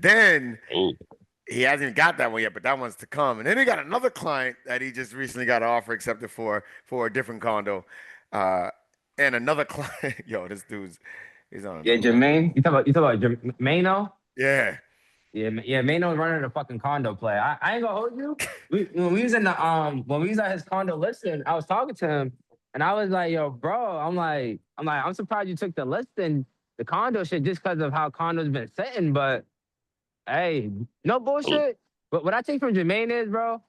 Then Ooh. he hasn't even got that one yet, but that one's to come. And then he got another client that he just recently got an offer accepted for a different condo. Uh, and another client, yo, this dude's he's on Yeah, another level. Jermaine. You talk about Jermaine? Yeah. Yeah, yeah, Mano's running a fucking condo play. I ain't gonna hold you. When we was in the when we was at his condo listing, I was talking to him and I was like, yo, bro, I'm surprised you took the listing, the condo shit, just because of how condos been sitting. But hey, no Oh, bullshit. But what I take from Jermaine is, bro,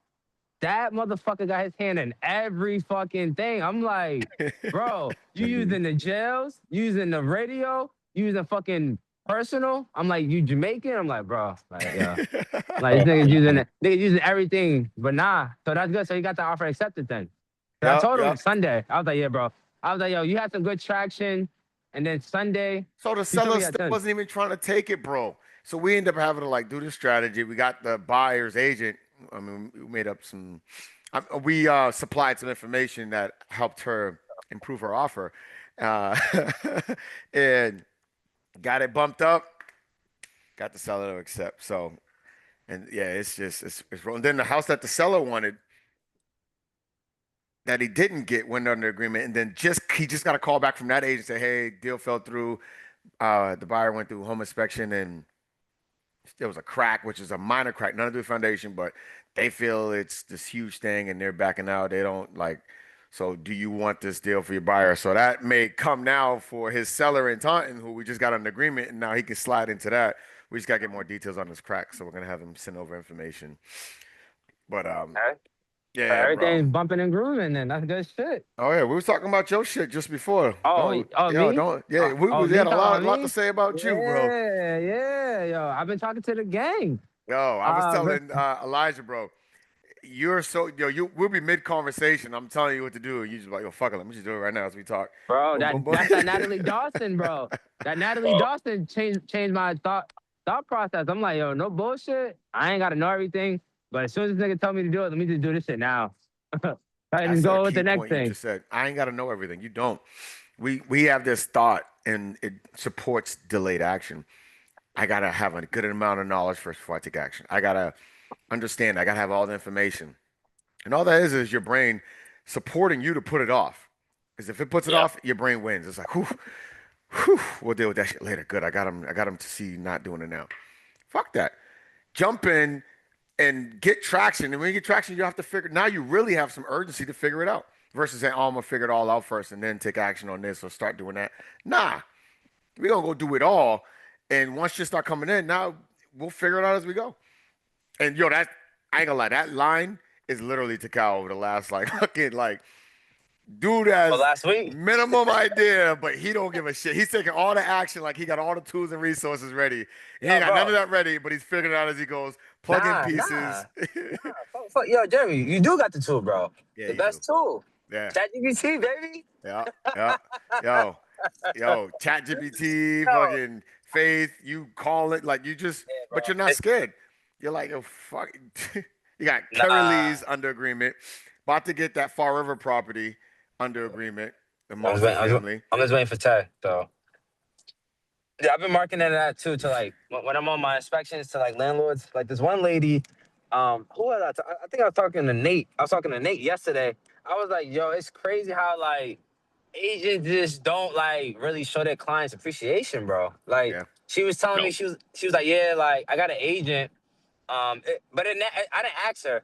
that motherfucker got his hand in every fucking thing. I'm like, bro, you using the jails, using the radio, using fucking personal. I'm like, you Jamaican? I'm like, bro, like, yeah. Like this niggas using everything, but nah. So that's good. So he got the offer accepted then. So I Yep, told him yep. Sunday. I was like, yeah, bro. I was like, yo, you had some good traction. And then Sunday, So the he told seller me at still 10. wasn't even trying to take it, bro. So we ended up having to like do this strategy. We got the buyer's agent. I mean, we made up some. We supplied some information that helped her improve her offer, uh, and got it bumped up. Got the seller to accept. So, and yeah, it's just it's wrong. Then the house that the seller wanted that he didn't get went under agreement, and then just he just got a call back from that agent say, hey, deal fell through. The buyer went through home inspection and there was a crack, which is a minor crack, none of the foundation, but they feel it's this huge thing and they're backing out. They don't like. So, do you want this deal for your buyer? So that may come now for his seller in Taunton, who we just got an agreement, and now he can slide into that. We just gotta get more details on this crack, so we're gonna have him send over information. But Okay. So yeah, bro. everything's bumping and grooving, and that's good shit. Oh yeah, we was talking about your shit just before. Oh, Don't, oh, yo, me? don't. Yeah, we Me had a talking lot, about lot to me? say about you, bro. Yeah, yeah, yo. I've been talking to the gang. Yo, I was Bro, telling Elijah, bro. You're so you we'll be mid conversation. I'm telling you what to do, and you just like, yo, fuck it, let me just do it right now as we talk. bro, Boom, that boom, boom. that's that Natalie Dawson, bro. That Natalie oh, Dawson changed my thought process. I'm like, yo, no bullshit. I ain't gotta know everything, but as soon as this nigga tell me to do it, let me just do this shit now. I just That's a go with key the next point you thing. just said. I ain't got to know everything. You don't. We have this thought, and it supports delayed action. I gotta have a good amount of knowledge first before I take action. I gotta understand. I gotta have all the information, and all that is your brain supporting you to put it off. Because if it puts it yeah. off, your brain wins. It's like, whew, whew, we'll deal with that shit later. Good. I got him. I got him to see not doing it now. Fuck that. Jump in and get traction. And when you get traction, you have to figure. Now you really have some urgency to figure it out versus saying, "Oh, I'm gonna figure it all out first and then take action on this or start doing that." Nah, we gonna go do it all. And once you start coming in, now we'll figure it out as we go. And yo, that I ain't gonna lie, that line is literally Takao over the last like fucking like dude But has last week, minimum idea, but he don't give a shit. He's taking all the action like he got all the tools and resources ready. He ain't yo, got none of bro, that ready, but he's figuring it out as he goes. Plug in nah, pieces. nah, yo, Jeremy, you do got the tool, bro. Yeah, The you do. best tool, Yeah. ChatGPT, baby. Yeah. Yeah. Yo. Yo, Chat GPT, Yo, fucking Faith, you call it like you just yeah, bro. but you're not scared. You're like, oh fuck. You got Kerry Nah, Lee's under agreement, about to get that Far River property under agreement, the I'm just waiting, multifamily. I'm just waiting for Ted. So yeah, I've been marketing that too to like when I'm on my inspections to like landlords. Like this one lady, who was I think I was talking to Nate. I was talking to Nate yesterday. I was like, yo, it's crazy how like agents just don't like really show their clients appreciation, bro. Like Yeah. she was telling me No. she was like, yeah, like I got an agent. I didn't ask her.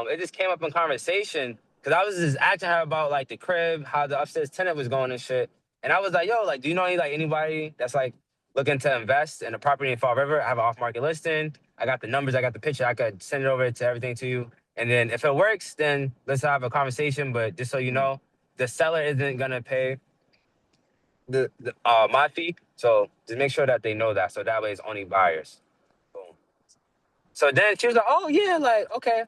It just came up in conversation because I was just asking her about like the crib, how the upstairs tenant was going and shit. And I was like, yo, like, do you know anybody that's like looking to invest in a property in Fall River? I have an off market listing. I got the numbers, I got the picture. I could send it over to everything to you. And then if it works, then let's have a conversation. But just so you Mhm. know, the seller isn't gonna pay the my fee. So just make sure that they know that. So that way it's only buyers. Boom. So then she was like, "Oh yeah, like okay.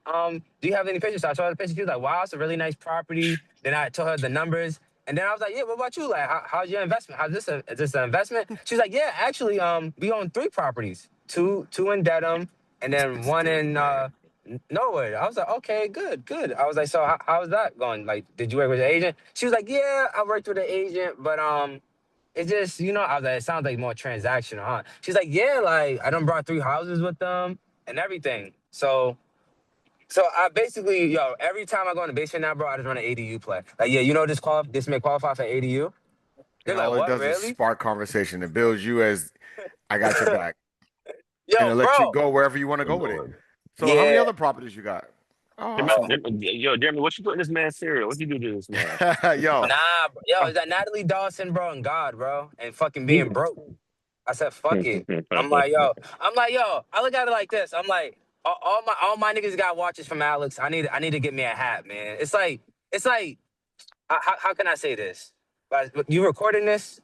Do you have any pictures?" So I showed her the picture. She was like, "Wow, it's a really nice property." Then I told her the numbers, and then I was like, "Yeah, what about you? Like, how's your investment? Is this an investment?" She's like, "Yeah, actually, we own three properties, two in Dedham, and then This one dude, in man. Norwood." I was like, "Okay, good, good." I was like, "So how's that going? Like, did you work with an agent?" She was like, "Yeah, I worked with an agent, but." it just, I was like, it sounds like more transactional, huh? She's like, yeah, like I done brought 3 houses with them and everything. So I basically, every time I go in the basement now, bro, I just run an ADU play. Like, yeah, this may qualify for ADU. And They're like, all it what, does is really? spark conversation. It builds you as I got your back, and Yo, it lets you bro. go wherever you want to Oh, go with it. Lord. So how many Yeah. other properties you got? Oh, Jeremy, awesome. Yo, Jeremy, what you put in this man's cereal? What you do to this man? Yo, Nah, bro. Yo, uh, is that Natalie Dawson, bro, and God, bro, and fucking being broke. I said, fuck it. I look at it like this. I'm like, all my niggas got watches from Alex. I need to get me a hat, man. It's like, how can I say this? But you recording this?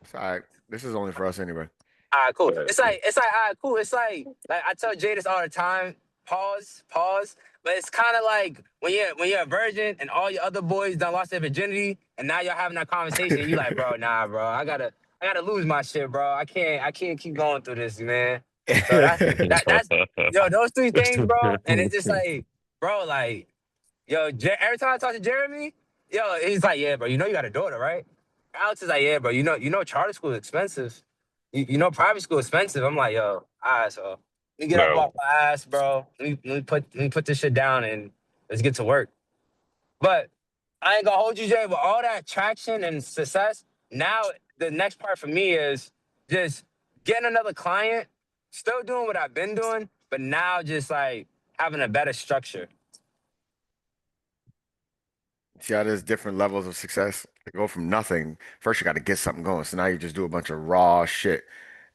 it's all right. This is only for us anyway. All right, cool. Right. It's like, all right, cool. It's like I tell Jay this all the time. Pause, pause. But it's kind of like when you're a virgin and all your other boys done lost their virginity, and now y'all having that conversation. You like, bro, nah, bro. I gotta lose my shit, bro. I can't keep going through this, man. So that's those 3 things, bro. And it's just like, bro, like, every time I talk to Jeremy, he's like, yeah, bro. You got a daughter, right? Alex is like, yeah, bro. Charter school is expensive. Private school is expensive. I'm like, yo, all right, so let me get up off Bro, my ass, bro. Let me put this shit down and let's get to work. But I ain't gonna hold you, Jay. With all that traction and success, now the next part for me is just getting another client, still doing what I've been doing, but now just like having a better structure. See how there's different levels of success. To go from nothing. First, you got to get something going. So now you just do a bunch of raw shit.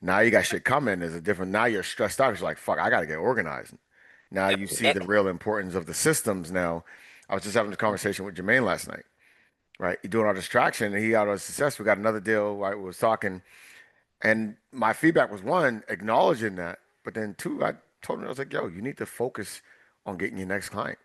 Now you got shit coming. There's a different. Now you're stressed out. You're like, fuck, I got to get organized. Now you see Eh, the real importance of the systems. Now, I was just having a conversation with Jermaine last night. Right, you're doing all this traction, and he had all this success. We got another deal. Right, we was talking, and my feedback was one, acknowledging that, but then two, I told him I was like, yo, you need to focus on getting your next client.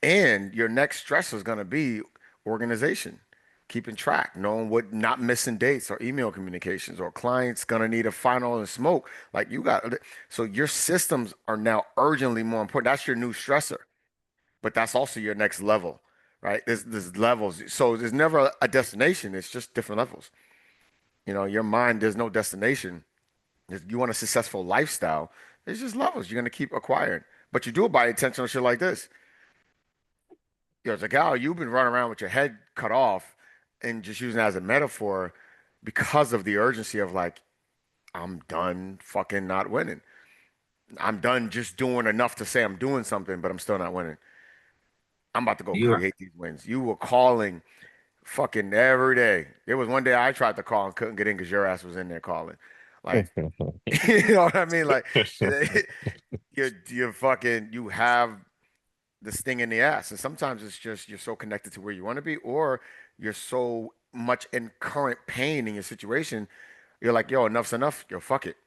And your next stress is going to be organization, keeping track, knowing what, not missing dates or email communications or clients going to need a final and smoke. Like you got, so your systems are now urgently more important. That's your new stressor, but that's also your next level, right? There's levels. So there's never a destination. It's just different levels. Your mind, there's no destination. If you want a successful lifestyle, there's just levels you're going to keep acquiring. But you do it by intentional shit like this. It's like, Al, you've been running around with your head cut off and just using it as a metaphor because of the urgency of like, I'm done fucking not winning. I'm done just doing enough to say I'm doing something, but I'm still not winning. I'm about to go you create these wins. You were calling fucking every day. There was one day I tried to call and couldn't get in because your ass was in there calling. Like, you know what I mean? Like, you have this thing in the ass. And sometimes it's just you're so connected to where you want to be, or you're so much in current pain in your situation. You're like, yo, enough's enough. Yo, fuck it.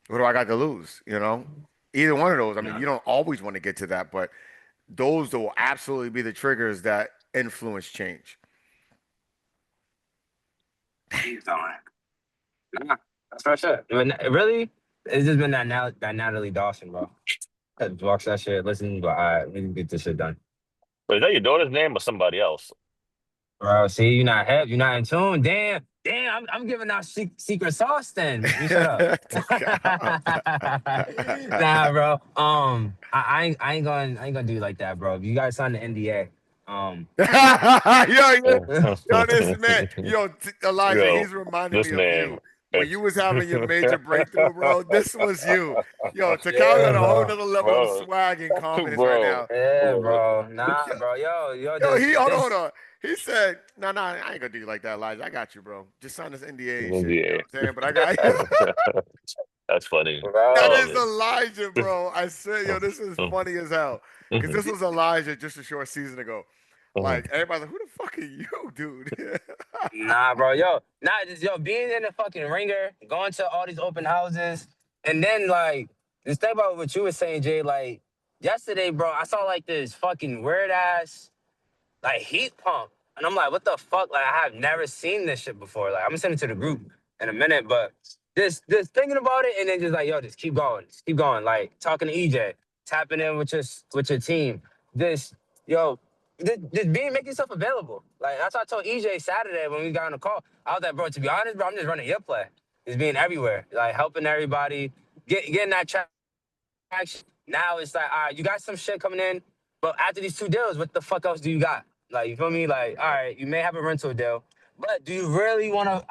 What do I got to lose? Either one of those. I mean, know, you don't always want to get to that, but those will absolutely be the triggers that influence change. he's doing it. Nah, that's for sure. But really, it's just been that Natalie Dawson, bro. I just watch that shit, listen, but we can get this shit done. Wait, is that your daughter's name or somebody else? Bro, see, you're not hip, you're not in tune. Damn, I'm giving out secret sauce then. You shut up. Nah, bro. I ain't gonna do you like that, bro. If you guys signed the NDA, Yo, this man, Elijah, Yo, he's reminding this me of man. you. When you was having your major breakthrough, bro, this was you. Yo, Takao yeah, got a whole bro. nother level of Bro, swag and confidence right bro, now. Yeah, bro. bro. Nah, Yo, bro. Yo, yo, this he hold on, hold this on. He said, "No, no, I ain't gonna do you like that, Elijah. I got you, bro. Just sign this NDA and shit. You know Yeah. what I'm saying? But I got you." That's funny. I That bro. love is it. Elijah, bro. I said, yo, this is funny as hell. Because this was Elijah just a short season ago. Like, everybody's like, who the fuck are you, dude? Nah, bro. Just being in the fucking ringer, going to all these open houses, and then like just think about what you were saying, Jay. Like yesterday, bro, I saw like this fucking weird ass like heat pump. And I'm like, what the fuck? Like, I have never seen this shit before. Like, I'm gonna send it to the group in a minute, but just thinking about it and then just like, yo, just keep going. Just keep going. Like talking to EJ, tapping in with your team. This, yo. just make yourself available. Like that's what I told EJ Saturday when we got on the call. I was like, bro, to be honest, bro, I'm just running your play. Just being everywhere, like helping everybody, getting that traction. Now it's like, all right, you got some shit coming in, but after these 2 deals, what the fuck else do you got? Like, you feel me? Like, all right, you may have a rental deal, but do you really want to?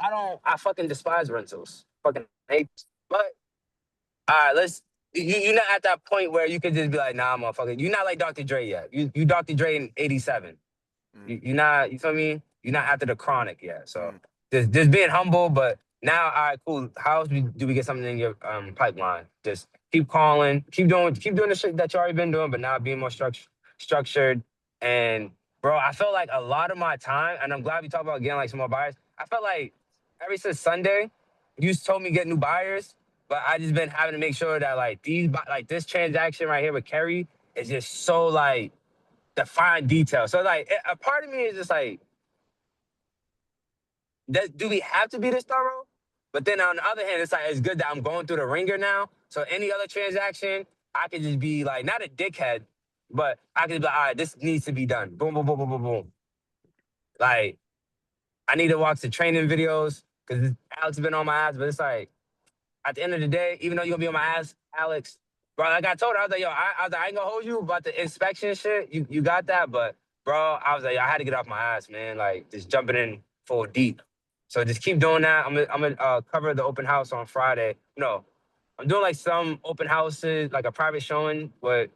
I fucking despise rentals. Fucking hate. But all right, you're not at that point where you could just be like, nah, motherfucker. You're not like Dr. Dre yet. You Dr. Dre in '87. You're not, you feel me? You're not after the chronic yet. So Mm. just being humble, but now, all right, cool. How else do we get something in your pipeline? Just keep calling, keep doing the shit that you already been doing, but now being more structured. And bro, I feel like a lot of my time, and I'm glad we talked about getting like some more buyers. I felt like ever since Sunday, you told me get new buyers, but I just been having to make sure that like like this transaction right here with Kerry is just so like the fine detail. So like a part of me is just like, do we have to be this thorough? But then on the other hand, it's like it's good that I'm going through the ringer now. So any other transaction, I could just be like not a dickhead, but I could be like, all right, this needs to be done. Boom, boom, boom, boom, boom, boom. Like I need to watch the training videos because Alex has been on my ass, but it's like at the end of the day, even though you're gonna be on my ass, Alex, bro, like I told her, I was like, yo, I was like, I ain't gonna hold you about the inspection shit. You got that, but bro, I was like, I had to get off my ass, man. Like just jumping in full deep. So just keep doing that. I'm gonna cover the open house on Friday. No, I'm doing like some open houses, like a private showing with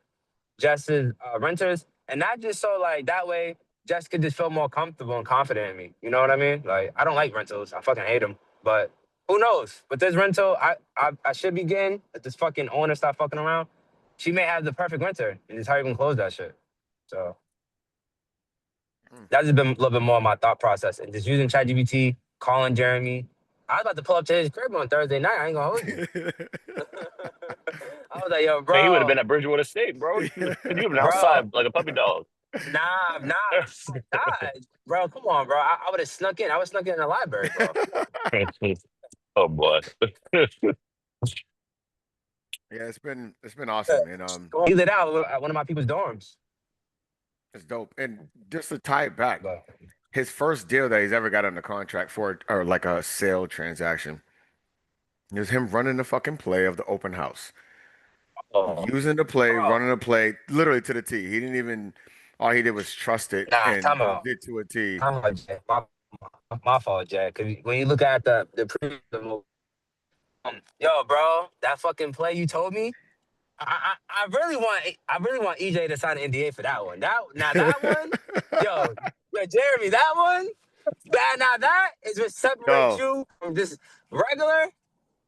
Jess's renters, and not just so like that way Jess could just feel more comfortable and confident in me. You know what I mean? Like I don't like rentals. I fucking hate them. But who knows? But this rental, I should be getting if this fucking owner stop fucking around. She may have the perfect renter and just hurry up and close that shit. So that's just been a little bit more of my thought process and just using ChatGPT, calling Jeremy. I was about to pull up to his crib on Thursday night. I ain't gonna hold you. I was like, yo, Man, he would have bro, been at Bridgewater State, bro. You'd have been bro. outside like a puppy dog. Nah, bro. Come on, bro. I would have snuck in. I was snuck in the library, bro. Oh boy. Yeah, it's been awesome, and He lit out at one of my people's dorms. it's dope. And just to tie it back, But his first deal that he's ever got under contract for, or like a sale transaction, it was him running the fucking play of the open house, oh, using the play, bro, running the play, literally to the T. He didn't even, all he did was trust it nah, and time out, did to a T. time out, Jack. My fault, Jack. Because when you look at the preview, yo, bro, that fucking play you told me. I really want EJ to sign an NDA for that one. That one, yo, Jeremy, that one, that is what separates Yo, you from just regular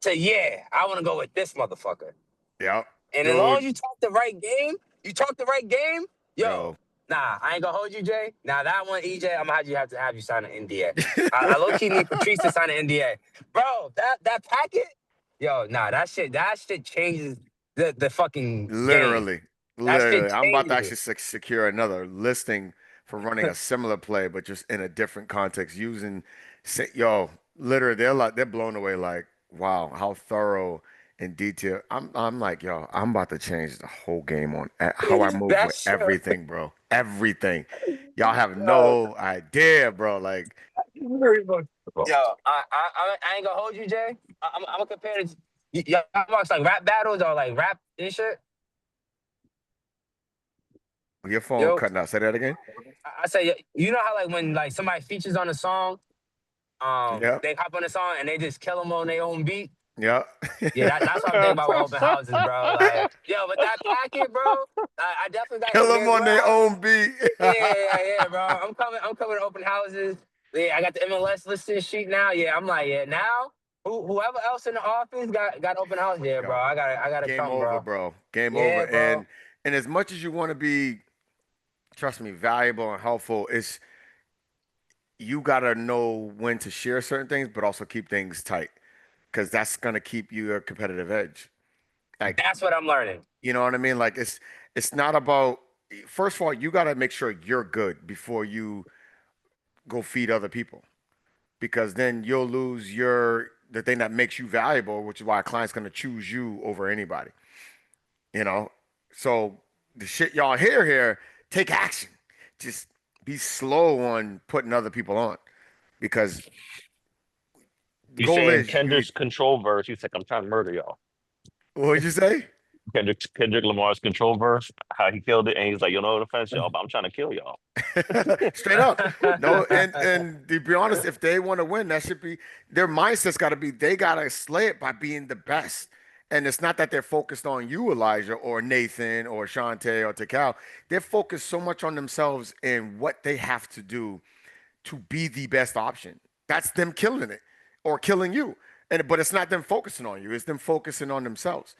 to yeah. I want to go with this motherfucker. yep, And as long dude, as you talk the right game, yo, yo. nah, I ain't gonna hold you, Jay. Now that one, EJ, I'm gonna have you sign an NDA. I low key need Patrice to sign an NDA, bro. That packet, yo, nah, that shit changes the fucking game. Literally, That shit literally. I'm about to changes it. actually secure another listing for running a similar play, but just in a different context, using, yo, literally, they're blown away. Like, wow, how thorough and detailed. I'm like, yo, I'm about to change the whole game on how I move That with shit, everything, bro. Everything. Y'all have yo, no idea, bro. Like, yo, I ain't gonna hold you, Jay. I'm gonna compare it. Y'all watch like rap battles or like rap and shit. your phone Yo, cutting out. Say that again. I say, you know how like when like somebody features on a song, Yeah, they hop on the song and they just kill them on their own beat. yeah. Yeah, that's what I'm thinking about with open houses, bro. Like, yo, but that packet, bro, I definitely got Kill them NDAs on where their own beat. yeah, bro. I'm coming to open houses. Yeah, I got the MLS listing sheet now. Yeah, I'm like, yeah, now whoever else in the office got open house. Yeah, bro, Yo, I gotta game come, over, bro. bro. Game over. Yeah, bro. And as much as you want to be, trust me, valuable and helpful, it's you gotta know when to share certain things, but also keep things tight. Because that's gonna keep you a competitive edge. Like, That's what I'm learning. you know what I mean? Like it's not about first of all, you gotta make sure you're good before you go feed other people. Because then you'll lose the thing that makes you valuable, which is why a client's gonna choose you over anybody. You know? So the shit y'all hear here, take action. Just be slow on putting other people on because the You goal saying is you. Kendrick's control verse? He's like, I'm trying to murder y'all. What'd you say? Kendrick Lamar's control verse, how he killed it, and he's like, you know, no offense, y'all, but I'm trying to kill y'all. Straight up. No, and to be honest, if they want to win, that should be their mindset's got to be they got to slay it by being the best. And it's not that they're focused on you, Elijah, or Nathan, or Shantae, or Takal. They're focused so much on themselves and what they have to do to be the best option. That's them killing it or killing you. And but it's not them focusing on you, it's them focusing on themselves.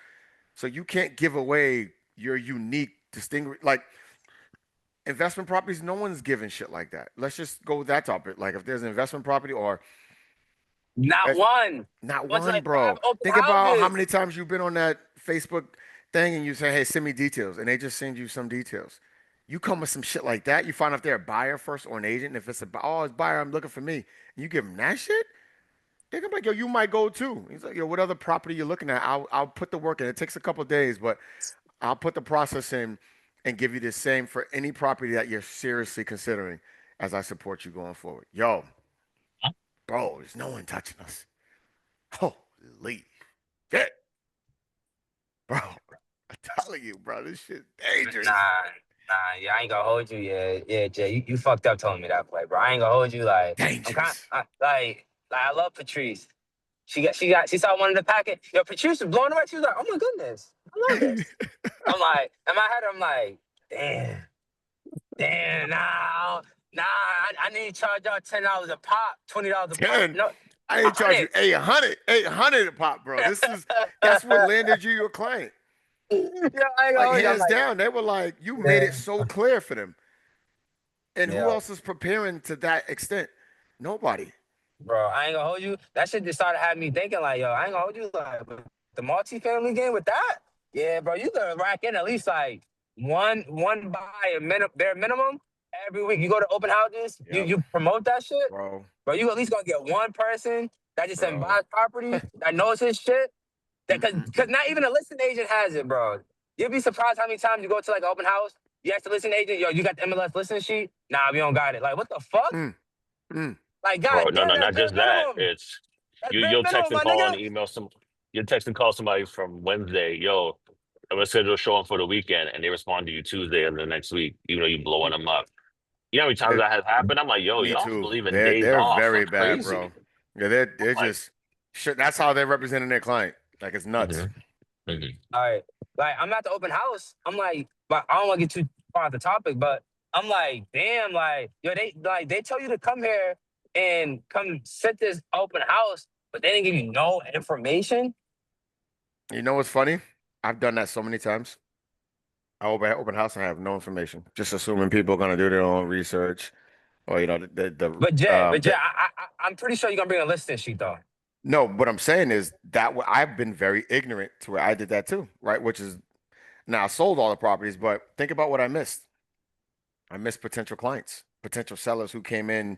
So you can't give away your unique distinguish like investment properties, no one's giving shit like that. Let's just go with that topic. Like if there's an investment property or Not uh, one. not Once one, like 5 bro. open Think about how houses. many times you've been on that Facebook thing and you say, hey, send me details, and they just send you some details. You come with some shit like that, you find out if they're a buyer first or an agent. If it's a oh, it's buyer, I'm looking for me. And you give them that shit, they're gonna be like, yo, you might go too. He's like, yo, what other property you looking at? I'll put the work in. It takes a couple of days, but I'll put the process in and give you the same for any property that you're seriously considering as I support you going forward. Yo, bro, there's no one touching us. Holy shit, bro. I'm telling you, bro, this shit Nah, dangerous. yeah, I ain't gonna hold you. Yeah, Jay, you fucked up telling me that play, bro. I ain't gonna hold you. Like, I'm kind, Dangerous. I love Patrice. She saw one in the packet. Yo, Patrice was blowing away. She was like, oh my goodness, I love this. I'm like, in my head, I'm like, damn, I need to charge y'all $10 a pop, $20 a pop. 10. No, I ain't charge you 100. 800, 800 a pop, bro. That's what landed you your client. Yeah, I ain't gonna Like hold you. I'm hands like, down, they were like, you made it yeah, so clear for them. And who yeah. else is preparing to that extent? Nobody. Bro, I ain't gonna hold you. That shit just started having me thinking like, yo, I ain't gonna hold you like with the multi-family game with that. Yeah, bro, you gotta rack in at least like one buy a bare minimum every week. You go to open houses, Yep, you promote that shit, bro, bro. You at least gonna get one person that just bro. buys property that knows his shit. That cause Mm-mm-mm. not even a listing agent has it, bro. You'll be surprised how many times you go to like an open house. You ask the listing agent, yo, you got the MLS listing sheet? Nah, we don't got it. Like, what the fuck? Mm, mm. Like, Bro, god no, damn, no, that's not bare just that. minimum. It's That's you bare you'll text minimum, and my call and nigga. email some you'll text and call somebody from Wednesday, yo, I'm gonna schedule a show on for the weekend, and they respond to you Tuesday of the next week, even though you blowing them up. You know how many times Eh, that has happened? I'm like, yo, Me y'all too. believe in They're days they're off very like bad, bro. crazy. Yeah, they're Like, just shit. That's how they're representing their client. Like it's nuts. hmm hmm All right. Like, I'm at the open house. I'm like, but I don't want to get too far off the topic, but I'm like, damn, like, yo, they tell you to come here and come sit this open house, but they didn't give you no information. You know what's funny? I've done that so many times. I open house and I have no information, just assuming people are gonna do their own research, or But Jay, I'm pretty sure you're gonna bring a listing sheet though. no. What I'm saying is that I've been very ignorant to where I did that too, right? Which is now I sold all the properties, but think about what I missed. I missed potential clients, potential sellers who came in,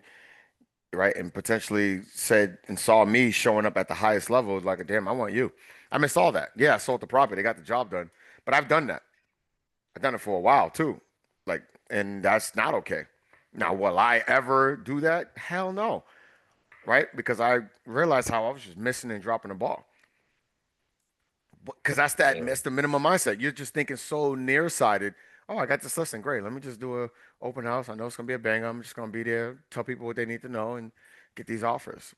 right, and potentially said and saw me showing up at the highest level, like, damn, I want you. I missed all that. Yeah, I sold the property, I got the job done, but I've done that. I've done it for a while too. Like, and that's not okay. Now, will I ever do that? Hell no. Right? Because I realized how I was just missing and dropping the ball. Because Yeah. that's the minimum mindset. You're just thinking so nearsighted. Oh, I got this listing. Great. Let me just do a open house. I know it's gonna be a banger. I'm just gonna be there, tell people what they need to know, and get these offers.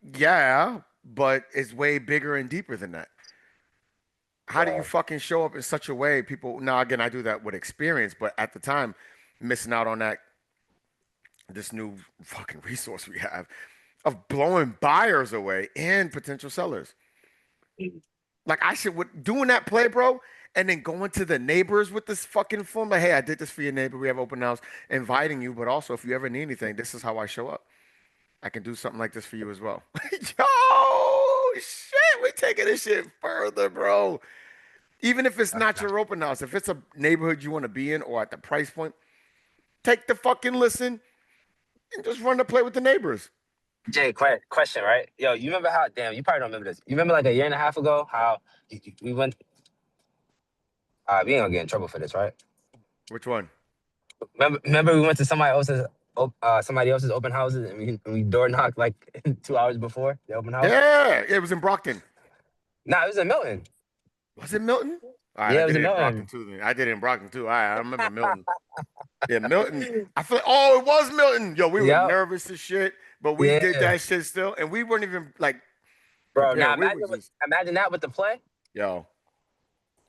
Yeah, but it's way bigger and deeper than that. How do you Wow. fucking show up in such a way? People now again, I do that with experience, but at the time, missing out on that this new fucking resource we have of blowing buyers away and potential sellers. Like I should with doing that play, bro, and then going to the neighbors with this fucking form. Like, hey, I did this for your neighbor. We have open house, inviting you, but also if you ever need anything, this is how I show up. I can do something like this for you as well. Yo, shit, we taking this shit further, bro. Even if it's not your open house, if it's a neighborhood you want to be in or at the price point, take the fucking listen and just run the play with the neighbors. Jay, question, right? Yo, you remember how? Damn, you probably don't remember this. You remember like a year and a half ago how we went? We ain't gonna get in trouble for this, right? Which one? Remember we went to somebody else's open houses and we door knocked like 2 hours before the open house. Yeah, it was in Brockton. Nah, it was in Milton. Was it Milton? All right, I Yeah, it did was it in in Brockton Milton. too. Then I did it in Brockton too. All right, I remember Milton. Yeah, Milton. I feel. Oh, it was Milton. Yo, we were Yep. nervous as shit, but we did Yeah, that shit still, and we weren't even like bro. Now prepared. We were just imagine that with the play. yo.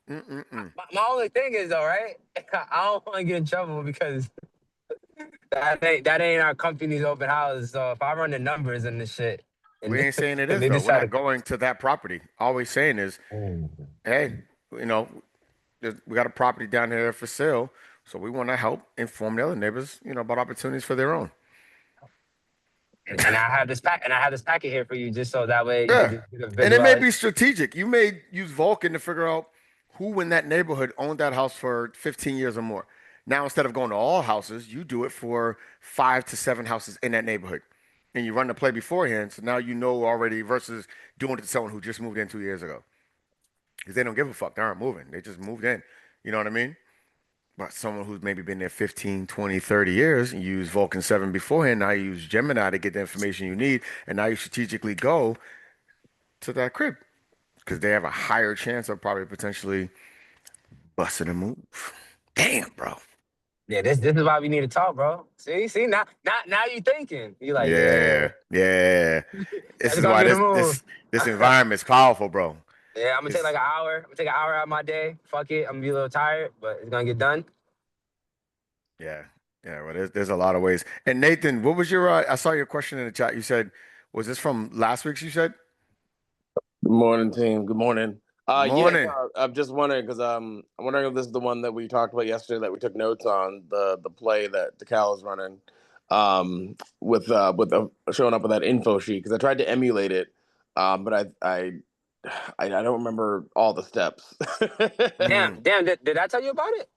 Mm-mm-mm. My only thing is though, right? I don't want to get in trouble because that ain't our company's open house. So if I run the numbers and the shit, We and ain't saying it is they though. We're not decide going to that property. All we're saying is, to. hey, you know, we got a property down here for sale, so we want to help inform the other neighbors, about opportunities for their own. And I have this packet here for you, just so that way you could Yeah. just get a And it may visualize. be strategic. You may use Vulcan to figure out who in that neighborhood owned that house for 15 years or more. Now, instead of going to all houses, you do it for 5 to 7 houses in that neighborhood. And you run the play beforehand. So now you know already versus doing it to someone who just moved in 2 years ago. Because they don't give a fuck. They aren't moving. They just moved in. You know what I mean? But someone who's maybe been there 15, 20, 30 years, you use Vulcan 7 beforehand. Now you use Gemini to get the information you need. And now you strategically go to that crib because they have a higher chance of probably potentially busting a move. Damn, bro. Yeah, this is why we need to talk, bro. See, now you thinking. You like, yeah, Yeah, yeah. This that's is gonna why be the this move. this this environment is powerful, bro. Yeah, I'm gonna take like It's an hour. I'm gonna take an hour out of my day. Fuck it. I'm gonna be a little tired, but it's gonna get done. yeah, yeah. Well, there's a lot of ways. And Nathan, what was your? I saw your question in the chat. You said, was this from last week's? You said. Good morning, team. Good morning. Yeah, Morning. no, I'm just wondering because I'm wondering if this is the one that we talked about yesterday that we took notes on the play that DeCal is running, with showing up with that info sheet because I tried to emulate it, but I don't remember all the steps. Mm. Damn. Did I tell you about it?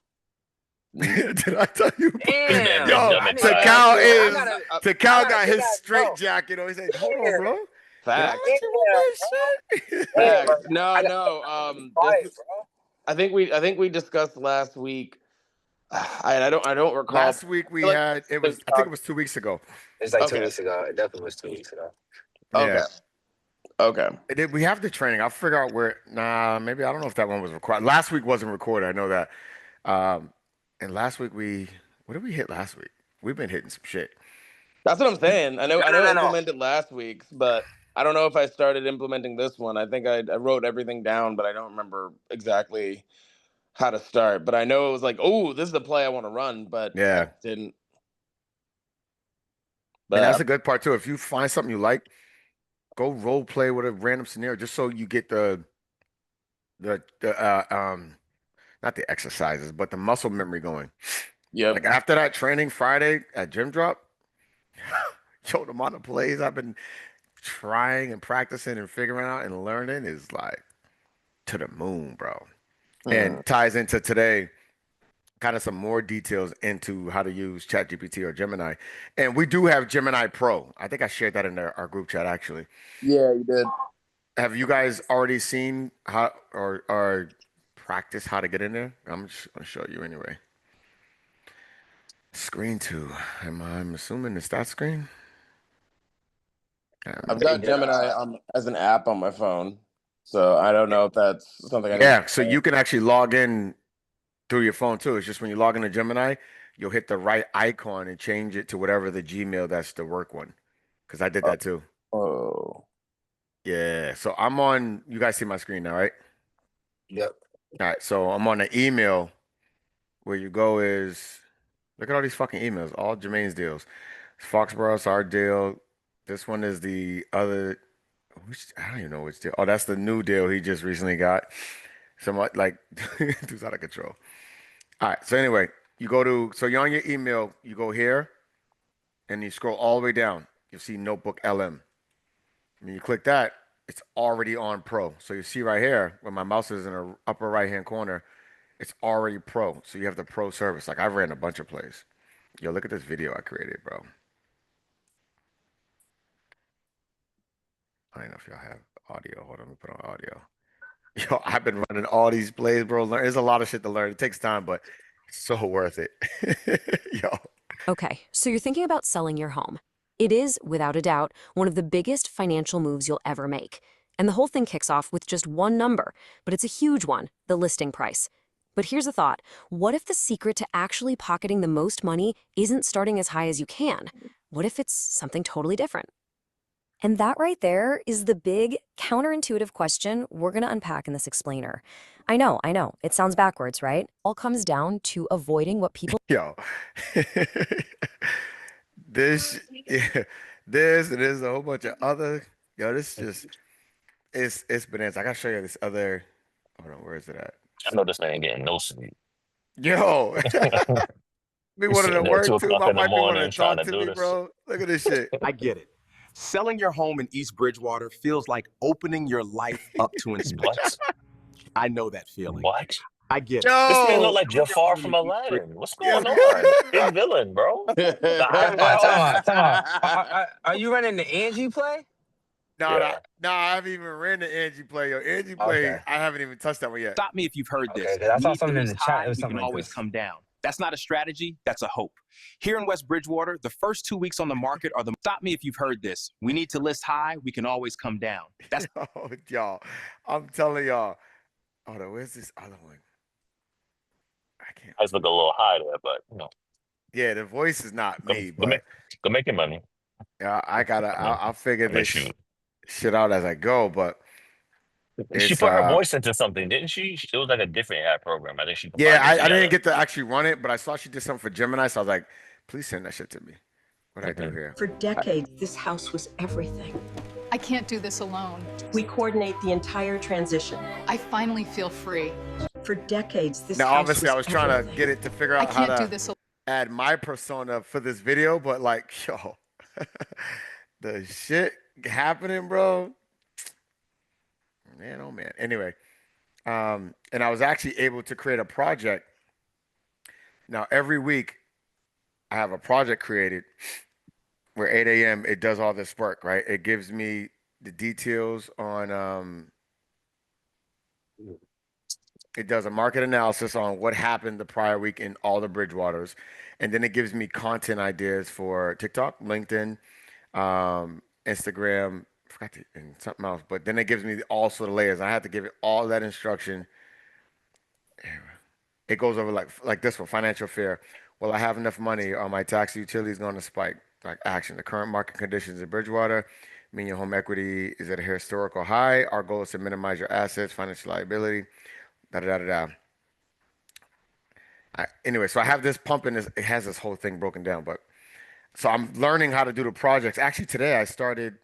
Did I tell you? This man Damn, been Yo, bro. I dumbing need to. class, Takal bro. I is gotta. I Takal gotta got get his that, straight bro. jacket on. He said, "Hold on, Damn, bro. Did I Facts, let you run that shit?" damn, bro. facts. No, I got no. This quiet, is. bro. I think we discussed last week. I don't recall. Last week I we feel like had it we was I think it was 2 weeks ago. It's like two Okay. weeks ago. It definitely was 2 weeks ago. Okay. Yeah. Okay. We have the training. I'll figure out where. Nah, maybe I don't know if that one was recorded. Last week wasn't recorded. I know that. Um, and last week what did we hit last week? We've been hitting some shit. That's what I'm saying. I know No, I no, know I no, no. implemented last week's, but I don't know if I started implementing this one. I think I wrote everything down, but I don't remember exactly how to start. But I know it was like, oh, this is the play I want to run, but I Yeah, didn't. and that's But a good part too. If you find something you like, go role play with a random scenario, just so you get the not the exercises, but the muscle memory going. yep, Like after that training Friday at gym drop, yo, the amount of plays I've been trying and practicing and figuring out and learning is like to the moon, bro. mm, And ties into today, kind of some more details into how to use ChatGPT or Gemini. And we do have Gemini Pro. I think I shared that in our group chat actually. yeah, you did. Have you guys already seen how or practice how to get in there? I'm just gonna show you anyway. Screen two. I'm assuming it's that screen. I've Hey, got did Gemini as an app on my phone, so I don't know if that's something I need. Yeah, so you can actually log in through your phone too. It's just when you log into Gemini, you'll hit the right icon and change it to whatever the Gmail that's the work one. Because I did that too. Oh, Yeah. So I'm on, you guys see my screen now, right? Yep. All right. So I'm on the email where you go is look at all these fucking emails, all Jermaine's deals. Foxborough's our deal. This one is the other, I don't even know which deal. Oh, that's the new deal he just recently got. Somewhat like, dude's out of control. All right. So anyway, so you're on your email, you go here and you scroll all the way down. You'll see Notebook LM. When you click that, it's already on Pro. So you see right here where my mouse is in the upper right hand corner, it's already Pro. So you have the Pro service. Like I've ran a bunch of plays. Yo, look at this video I created, bro. I don't know if y'all have audio. Hold on, let me put on audio. Yo, I've been running all these plays, bro. There's a lot of shit to learn. It takes time, but So worth it. Yo. Okay, so you're thinking about selling your home. It is, without a doubt, one of the biggest financial moves you'll ever make. And the whole thing kicks off with just one number, but it's a huge one, the listing price. But here's a thought. What if the secret to actually pocketing the most money isn't starting as high as you can? What if it's something totally different? And that right there is the big, counterintuitive question we're going to unpack in this explainer. I know, it sounds backwards, right? All comes down to avoiding what people Yo. This, yeah, this, and there's a whole bunch of other. Yo, this just it's bananas. I gotta show you this other. Hold on, where is it at? I know this man ain't getting no sleep. Yo, be He's wanting to sitting there two work too. o'clock My in the wife be wanting morning to trying talk to to do me, this. bro. Look at this shit. I get it. Selling your home in East Bridgewater feels like opening your life up to inspection. What? I know that feeling. What? I get it. This man look Yo, like Selling your Jafar home from in East Bridgewater. Aladdin. What's yo. going on? Big villain, bro. The eyebrows. Time out. Are you running the Angie play? No, no, Yeah. no, I haven't even ran the Angie play. Yo, Angie play, Okay. I haven't even touched that one yet. Stop me if you've heard Okay, this. 'cause I We saw need to something in list the chat. high, It was we something can like always this. come down. That's not a strategy, that's a hope. Here in West Bridgewater, the first 2 weeks on the market are the stop me if you've heard this. We need to list high, we can always come down. That's Oh, y'all, I'm telling y'all. Hold on, where's this other one? I can't. I just look a little high there, but Yeah, the voice is not go, me, go make but go making money. yeah, I gotta. I mean, I'll figure I mean, this shoot. shit out as I go. But She it's put her voice into something, didn't she? It was like a different ad program. I think she yeah, combined it I didn't together. get to actually run it, but I saw she did something for Gemini, so I was like, please send that shit to me. What I do Mhm. here? For decades, this house was everything. I can't do this alone. We coordinate the entire transition. I finally feel free. For decades, this Now, house obviously, was I was trying to everything. get it to figure I out how can't do to this alone. add my persona for this video, but like, yo, the shit happening, bro. Man, oh man. Anyway, and I was actually able to create a project. Now, every week, I have a project created where 8 a.m. it does all this work, right? It gives me the details on it does a market analysis on what happened the prior week in all the Bridgewaters. And then it gives me content ideas for TikTok, LinkedIn, Instagram, I forgot to, and something else. But then it gives me also the layers. I have to give it all that instruction. It goes over like this one, financial fair. Will I have enough money? Are my tax utilities going to spike? Like action. The current market conditions in Bridgewater mean your home equity is at a historical high. Our goal is to minimize your assets, financial liability. Da da da da da. Anyway, so I have this pumping. It has this whole thing broken down, but so I'm learning how to do the projects. Actually, today I started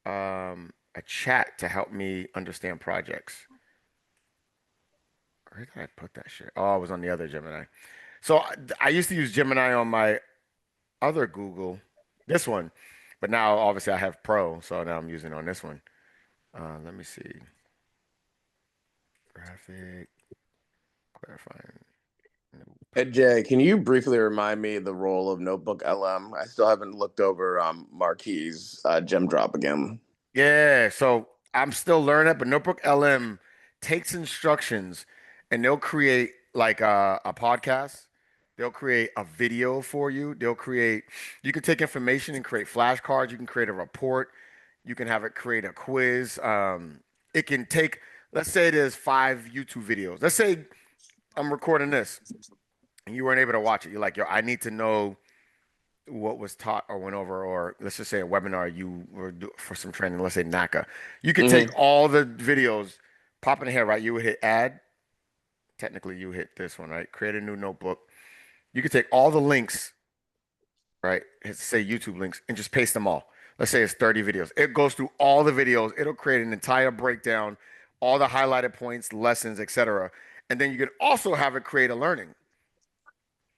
a chat to help me understand projects. Where did I put that shit? Oh, it was on the other Gemini. So I used to use Gemini on my other Google, this one, but now obviously I have Pro, so now I'm using it on this one. Let me see. Graphic, clarifying. Hey Jay, can you briefly remind me the role of Notebook LM? I still haven't looked over Marquis gem drop again. Yeah, so I'm still learning it, but Notebook LM takes instructions and they'll create like a podcast. They'll create a video for you. You can take information and create flashcards. You can create a report. You can have it create a quiz. It can take, let's say there's 5 YouTube videos. Let's say I'm recording this and you weren't able to watch it. You're like, yo, I need to know what was taught or went over, or let's just say a webinar you were for some training, let's say NACA. You could take all the videos, pop in here, right? You would hit add. Technically, you hit this one, right? Create a new notebook. You could take all the links, right? Say YouTube links and just paste them all. Let's say it's 30 videos. It goes through all the videos. It'll create an entire breakdown, all the highlighted points, lessons, etc. And then you could also have it create a learning.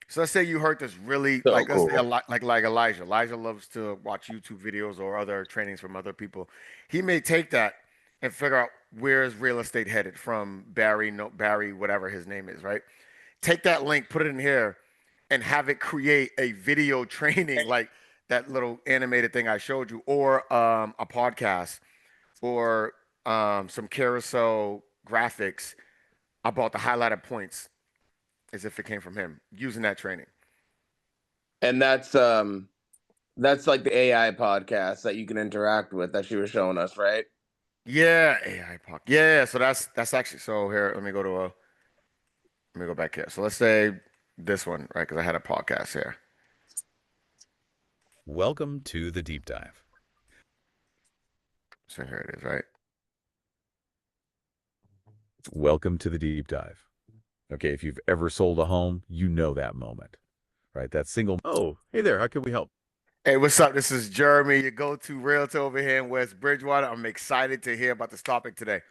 So let's say you heard this really So like let's say cool. like Elijah. Elijah loves to watch YouTube videos or other trainings from other people. He may take that and figure out where's real estate headed from Barry, no Barry, whatever his name is, right? Take that link, put it in here, and have it create a video training like that little animated thing I showed you, or a podcast, or some carousel graphics about the highlighted points as if it came from him using that training. And that's like the AI podcast that you can interact with that she was showing us, right? Yeah, AI podcast. Yeah, so that's actually so here. Let me go back here. So let's say this one, right? Because I had a podcast here. Welcome to the deep dive. So here it is, right? Welcome to the deep dive. Okay, if you've ever sold a home, you know that moment, right? That single, oh, hey there, how can we help? Hey, what's up? This is Jeremy, your go-to realtor over here in West Bridgewater. I'm excited to hear about this topic today.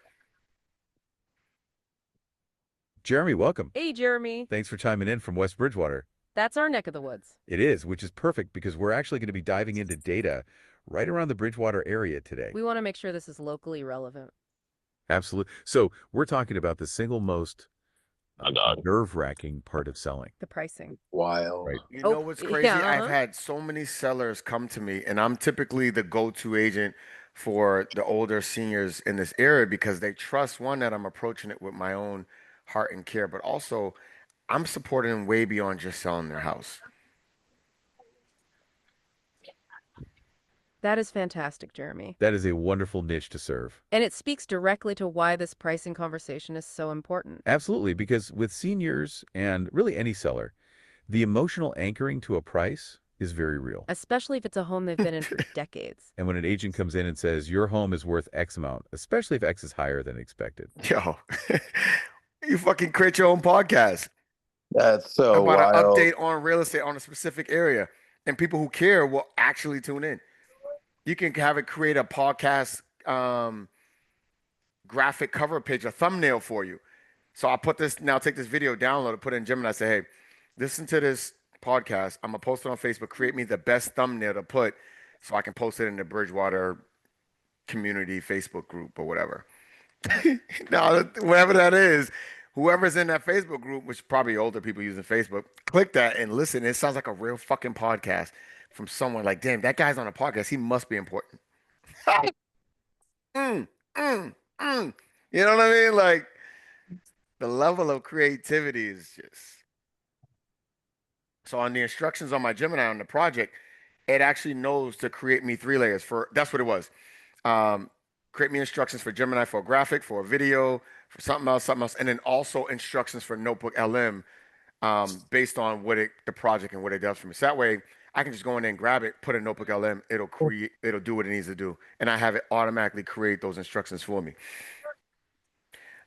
Jeremy, welcome. Hey, Jeremy. Thanks for chiming in from West Bridgewater. That's our neck of the woods. It is, which is perfect because we're actually going to be diving into data right around the Bridgewater area today. We want to make sure this is locally relevant. Absolutely. So we're talking about the single most nerve-wracking part of selling. The pricing. Wild. Right. You know what's crazy? Yeah, I've had so many sellers come to me, and I'm typically the go-to agent for the older seniors in this area because they trust, one, that I'm approaching it with my own heart and care, but also I'm supporting them way beyond just selling their house. That is fantastic, Jeremy. That is a wonderful niche to serve. And it speaks directly to why this pricing conversation is so important. Absolutely, because with seniors and really any seller, the emotional anchoring to a price is very real. Especially if it's a home they've been in for decades. And when an agent comes in and says, your home is worth X amount, especially if X is higher than expected. Yo, you fucking create your own podcast. That's so about wild. an update on real estate on a specific area, and people who care will actually tune in. You can have it create a podcast graphic cover page, a thumbnail for you. So I put this now, take this video, download it, put it in Gemini, say, hey, listen to this podcast. I'm gonna post it on Facebook. Create me the best thumbnail to put so I can post it in the Bridgewater community Facebook group or whatever. Now, whatever that is, whoever's in that Facebook group, which probably older people using Facebook, click that and listen. It sounds like a real fucking podcast from someone like, damn, that guy's on a podcast. He must be important. You know what I mean? Like the level of creativity is just. So on the instructions on my Gemini on the project, it actually knows to create me 3 layers for, that's what it was. Create me instructions for Gemini for a graphic, for a video, for something else, and then also instructions for Notebook LM based on the project and what it does for me. So that way I can just go in there and grab it, put a Notebook LM, it'll do what it needs to do. And I have it automatically create those instructions for me.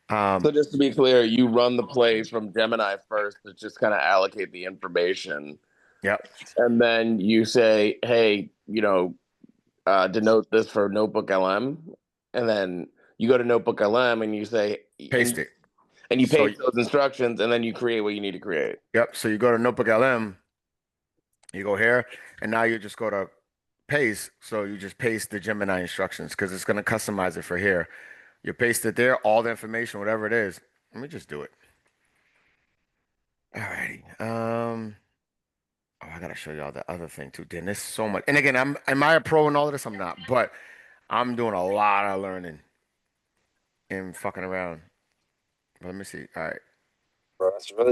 So just to be clear, you run the plays from Gemini first to just kind of allocate the information. Yep. And then you say, hey, denote this for Notebook LM. And then you go to Notebook LM and you say, paste it. And you paste those instructions, and then you create what you need to create. Yep. So you go to Notebook LM, you go here, and now you just go to paste. So you just paste the Gemini instructions because it's going to customize it for here. You paste it there, all the information, whatever it is. Let me just do it. All righty. Oh, I gotta show y'all the other thing too. Then there's so much. And again, am I a pro in all of this? I'm not, but I'm doing a lot of learning and fucking around. Let me see. All right. Bro,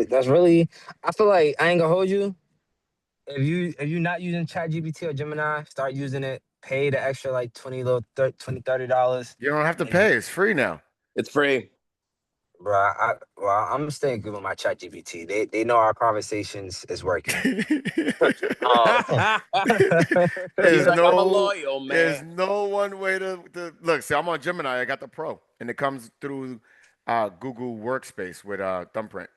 that's really. I feel like I ain't gonna hold you. If you not using ChatGPT or Gemini, start using it. Pay the extra like $20. You don't have to pay. It's free now. It's free. Bro, I'm staying good with my ChatGPT. They know our conversations is working. There's like, I'm a loyal man. There's no one way to look. See, I'm on Gemini. I got the Pro, and it comes through Google Workspace with Thumbprint.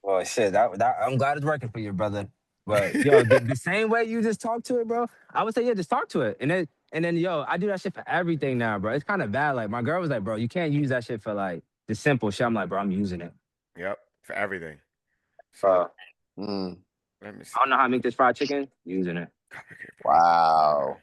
Oh shit! I'm glad it's working for you, brother. But yo, the same way you just talk to it, bro. I would say just talk to it, and then yo, I do that shit for everything now, bro. It's kind of bad. Like my girl was like, bro, you can't use that shit for like the simple shit. I'm like, bro, I'm using it. Yep, for everything. So, let me see. I don't know how to make this fried chicken. Using it. Wow.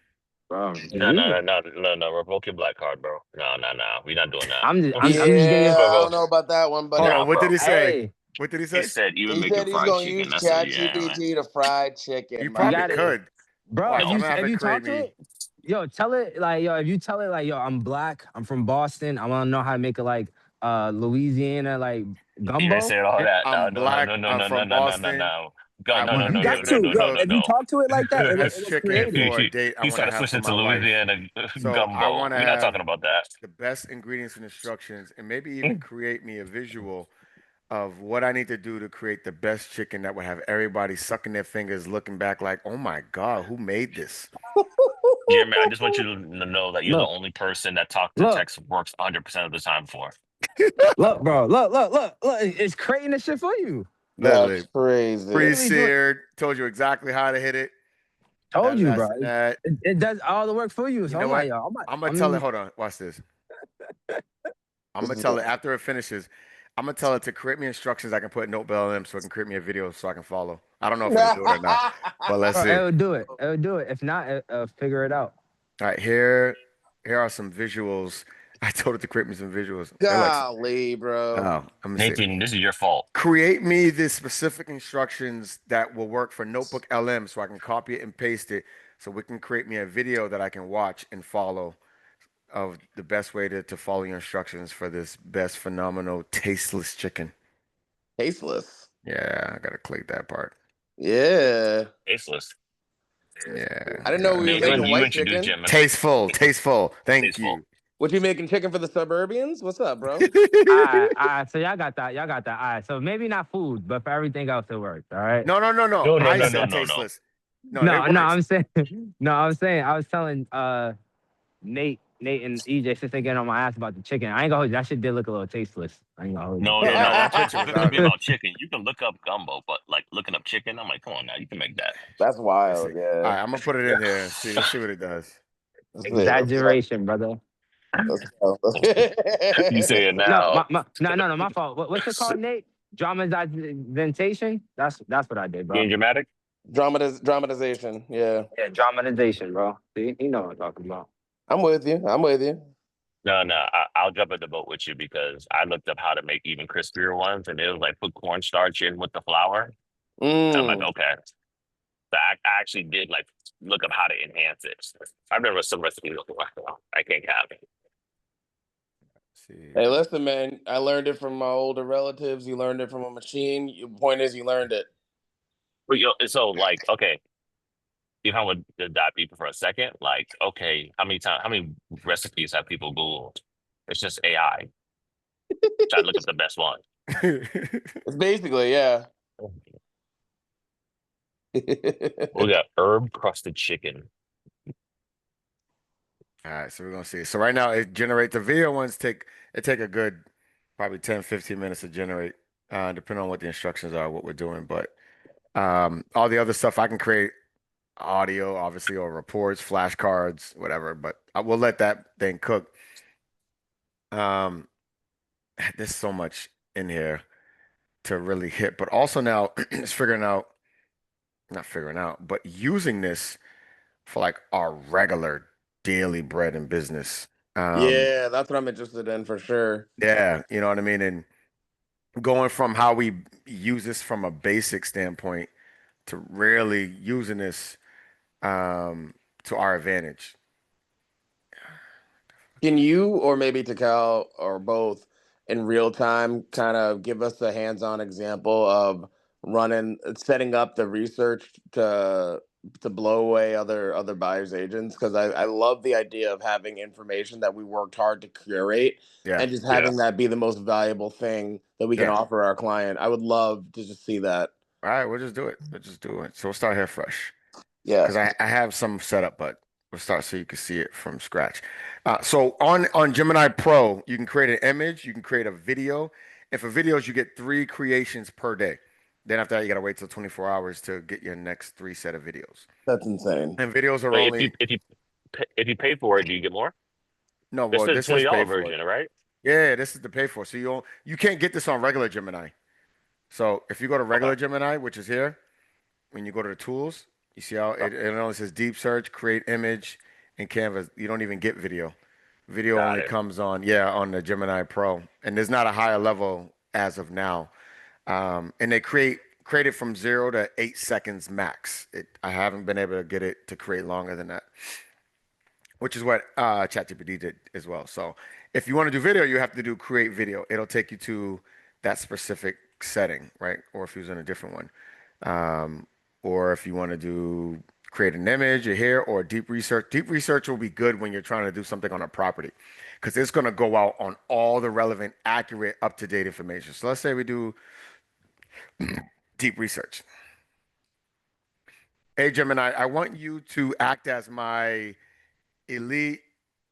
Bro, No. Revoke your black card, bro. No. We're not doing that. I'm just getting I don't know about that one, but hold on, what did he say? Hey. What did he say? He said even he make said a he's fried gonna chicken. use That's what, yeah, ChatGPT to fried chicken. You probably could. Bro, Watch, I'm gonna have if it you create talk to me. it, yo, tell it like, yo, if you tell it like, yo, I'm black, I'm from Boston, I want to know how to make it like Louisiana like You didn't gumbo. say all that. No, I'm no, no, black. no, no, I'm no, no, from no, no, no, Boston. no. I No, want no, to no, You no, give got no, the to, no, yo. no, no, If you no. talk to it like that, the it best was chicken creative. for a date I He's want to trying to have switch for it to my wife. Louisiana So I gumbo. want to We're not have talking about that. the best ingredients and instructions, and maybe even create me a visual of what I need to do to create the best chicken that would have everybody sucking their fingers, looking back like, "Oh my God, who made this?" Jeremy, I just want you to know that you're the Look, only person that talk to look, text works 100% of the time for. look, bro. Look. It's creating the shit for you. Literally, That's crazy. Literally doing. pre-seared, told you exactly how to hit it. Told That, you, that's bro. that. It does all the work for you. You So know I'm like, what? yo, I'm gonna I tell it. mean, Hold on, watch this. I'm This gonna is tell good. it after it finishes. I'm gonna tell it to create me instructions I can put in Note BLM so it can create me a video so I can follow. I don't know if it'll do it or not, but let's bro, see. it'll do it. It'll do it. If not, figure it out. All right, here are some visuals. I told it to create me some visuals. They're like, Golly, bro. oh, let me see. Nathan, this is your fault. Create me the specific instructions that will work for Notebook LM so I can copy it and paste it so we can create me a video that I can watch and follow of the best way to follow your instructions for this best phenomenal tasteless chicken. Tasteless. Yeah, I gotta click that part. Yeah. Tasteless. Yeah, I didn't know yeah. we were Nathan, making you white introduced chicken. Gemini. Tasteful. Thank Tasteful. you. What you making chicken for the suburbians? What's up, bro? All right. So y'all got that. All right. So maybe not food, but for everything else, it works. All right. No. No, no, I no, no, said no, no. tasteless. No, it No. works. I'm saying. No, I'm saying. I was telling Nate and EJ since they getting on my ass about the chicken. I ain't gonna hold you. That shit did look a little tasteless. I ain't gonna hold you. No, Yeah, no, no, no. that Chicken. picture If was it's gonna be ugly. about chicken, you can look up gumbo, but like looking up chicken, I'm like, come on now, you can make that. That's Let's see. wild. All Yeah. right, I'm gonna put it in here. See, let's see what it does. Let's see. Let's go. Exaggeration, brother. Let's go. You say it No, now. no, my fault. What's it called, Nate? Dramatization? That's what I did, bro. Being dramatic? Dramatization. Yeah. Yeah, dramatization, bro. See, you know what I'm talking about. I'm with you. I'm with you. No, no. I'll jump in the boat with you because I looked up how to make even crispier ones, and it was like put cornstarch in with the flour. I'm like, Mm. okay. So I actually did like look up how to enhance it. I remember some recipes. I can't have it. See. Hey, listen, man. I learned it from my older relatives. You learned it from a machine. The point is, you learned it. But so like, okay, you know with the dot people for a second, like, okay, how many recipes have people Googled? It's just AI. Try to look up the best one. It's basically, yeah. We got herb crusted chicken. All right, so we're gonna see. So right now it generates the video ones take a good probably 10, 15 minutes to generate, depending on what the instructions are, what we're doing. But all the other stuff I can create audio, obviously, or reports, flashcards, whatever. But I will let that thing cook. Um, there's so much in here to really hit, but also now it's not figuring out, but using this for like our regular daily bread and business. Yeah, that's what I'm interested in for sure. Yeah, you know what I mean? And going from how we use this from a basic standpoint to really using this to our advantage. Can you, or maybe Takal, or both, in real time, kind of give us a hands-on example of setting up the research to blow away other buyers agents? Because I love the idea of having information that we worked hard to curate Yeah, and just Yeah. having that be the most valuable thing that we can yeah. offer our client. I would love to just see that. All right, we'll just do it. We'll just do it. So we'll start here fresh Yeah. because I have some set up, but we'll start so you can see it from scratch. So on Gemini Pro, you can create an image, you can create a video, and for videos you get 3 creations per day. Then after that, you gotta wait till 24 hours to get your next 3 set of videos. That's insane. And videos are Wait, only if you pay for it, do you get more? no, This well, is the this is $20 paid for. version, right? Yeah, this is the pay for. So you can't get this on regular Gemini. So if you go to Okay. regular Gemini, which is here, when you go to the tools, you see how it only says deep search, create image, and canvas. You don't even get video. Video Got only it. comes on the Gemini Pro, and there's not a higher level as of now. And they create it from 0 to 8 seconds max. I haven't been able to get it to create longer than that, which is what ChatGPT did as well. So If you want to do video, you have to do create video. It'll take you to that specific setting, right? Or if you're using a different one. Or if you want to do create an image or here or deep research. Deep research will be good when you're trying to do something on a property because it's going to go out on all the relevant, accurate, up-to-date information. So let's say we do deep research. Hey, Gemini, I want you to act as my elite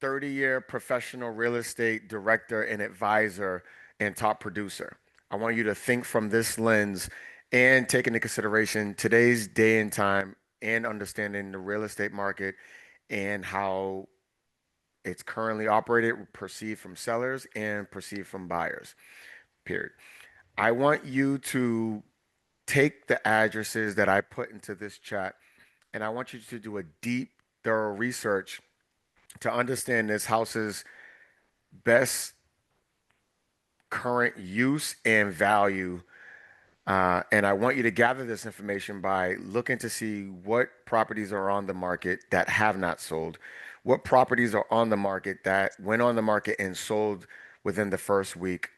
30-year professional real estate director and advisor and top producer. I want you to think from this lens and take into consideration today's day and time and understanding the real estate market and how it's currently operated, perceived from sellers and perceived from buyers, period. I want you to take the addresses that I put into this chat and I want you to do a deep, thorough research to understand this house's best current use and value. And I want you to gather this information by looking to see what properties are on the market that have not sold, what properties are on the market that went on the market and sold within the first week,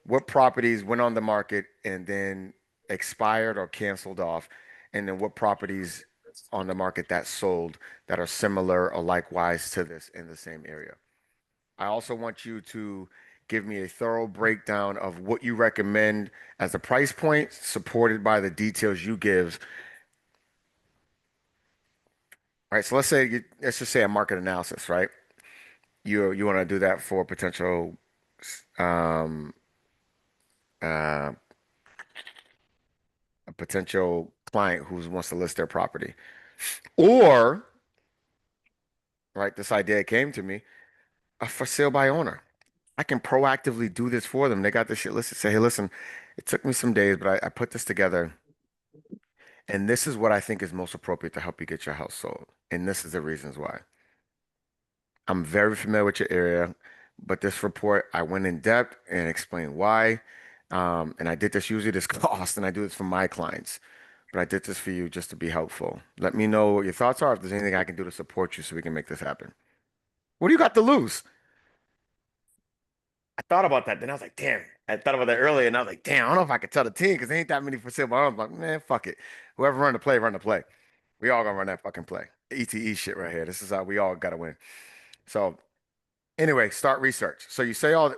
what properties went on the market and then expired or canceled off, and then what properties on the market that sold that are similar or likewise to this in the same area. I also want you to give me a thorough breakdown of what you recommend as a price point, supported by the details you give. All right, so let's just say a market analysis, right? You want to do that for potential um, uh, a potential client who wants to list their property, or right, this idea came to me, a for sale by owner. I can proactively do this for them. They got this shit listed. Say, hey, listen, it took me some days, but I put this together. And this is what I think is most appropriate to help you get your house sold. And this is the reasons why. I'm very familiar with your area, but this report, I went in depth and explained why. And I did this usually this cost, and I do this for my clients. But I did this for you just to be helpful. Let me know what your thoughts are, if there's anything I can do to support you so we can make this happen. What do you got to lose? I thought about that. Then I was like, damn. I thought about that earlier, and I was like, damn, I don't know if I could tell the team because there ain't that many for sale. But I was like, man, fuck it. Whoever run the play, run the play. We all gonna run that fucking play. ETE shit right here. This is how we all gotta win. So anyway, start research. So you say all that.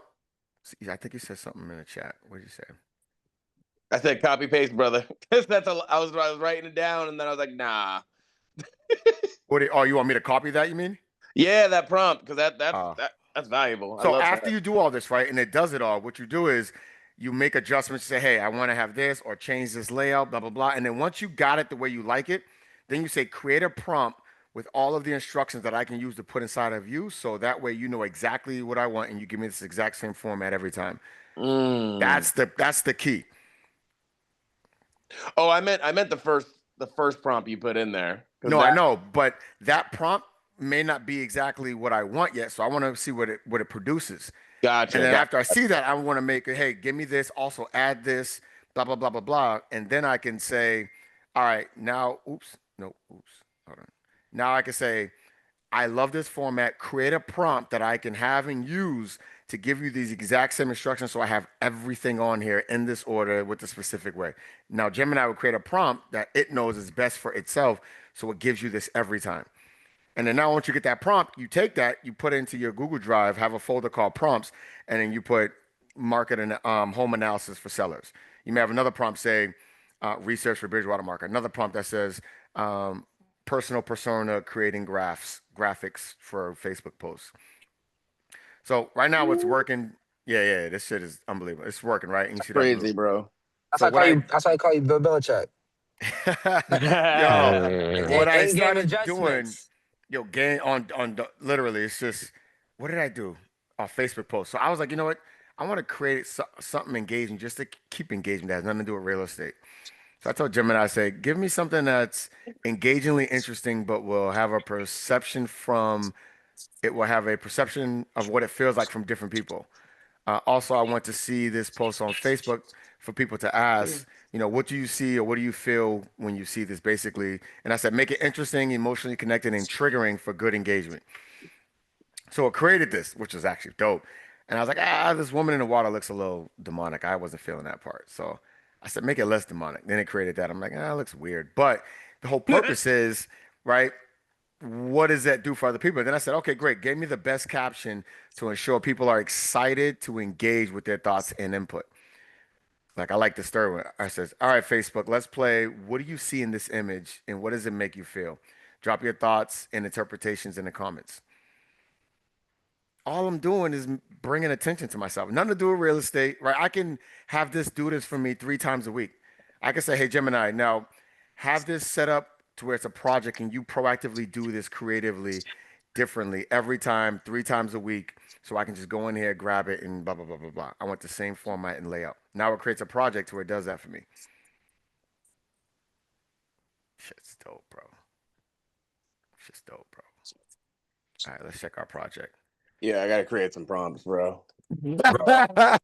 I think you said something in the chat. What did you say? I said copy paste, brother. I was writing it down, and then I was like, nah. Oh, you want me to copy that? You mean? Yeah, that prompt, because that's valuable. So after you do all this, right, and it does it all, what you do is you make adjustments, say, hey, I want to have this or change this layout, blah, blah, blah. And then once you got it the way you like it, then you say create a prompt with all of the instructions that I can use to put inside of you. So that way you know exactly what I want and you give me this exact same format every time. That's the key. Oh, I meant the first prompt you put in there. No, I know, but that prompt may not be exactly what I want yet. So I want to see what it produces. Gotcha. And then after I see that, I want to make it, hey, give me this, also add this, blah, blah, blah, blah, blah. And then I can say, all right, now, hold on. Now I can say, I love this format, create a prompt that I can have and use to give you these exact same instructions. So I have everything on here in this order with the specific way. Now, Gemini will create a prompt that it knows is best for itself. So it gives you this every time. And then now once you get that prompt, you take that, you put it into your Google Drive, have a folder called prompts, and then you put market and home analysis for sellers. You may have another prompt say research for Bridgewater market. Another prompt that says personal persona creating graphics for Facebook posts. So right now it's working. Yeah, this shit is unbelievable. It's working, right? And you see crazy, that bro. That's why I call you Bill Belichick. Yo, what I started doing, adjustments. game on literally, it's just what did I do? On Facebook post. So I was like, you know what? I want to create something engaging just to keep engaging that has nothing to do with real estate. So I told Gemini, I say, give me something that's engagingly interesting, but will have a perception of what it feels like from different people. Also, I want to see this post on Facebook for people to ask, what do you see or what do you feel when you see this, basically. And I said, make it interesting, emotionally connected, and triggering for good engagement. So it created this, which is actually dope. And I was like, this woman in the water looks a little demonic. I wasn't feeling that part. So I said, make it less demonic. Then it created that. I'm like, it looks weird. But the whole purpose is, right? What does that do for other people? And then I said, okay, great. Give me the best caption to ensure people are excited to engage with their thoughts and input. Like I like the third one. I says, all right, Facebook, let's play. What do you see in this image and what does it make you feel? Drop your thoughts and interpretations in the comments. All I'm doing is bringing attention to myself. Nothing to do with real estate, right? I can have this do this for me 3 times a week. I can say, hey, Gemini, now have this set up to where it's a project and you proactively do this creatively, differently every time, 3 times a week. So I can just go in here, grab it, and blah, blah, blah, blah, blah. I want the same format and layout. Now it creates a project where it does that for me. Shit's dope, bro. Shit's dope, bro. All right, let's check our project. Yeah, I gotta create some prompts, bro. Bro,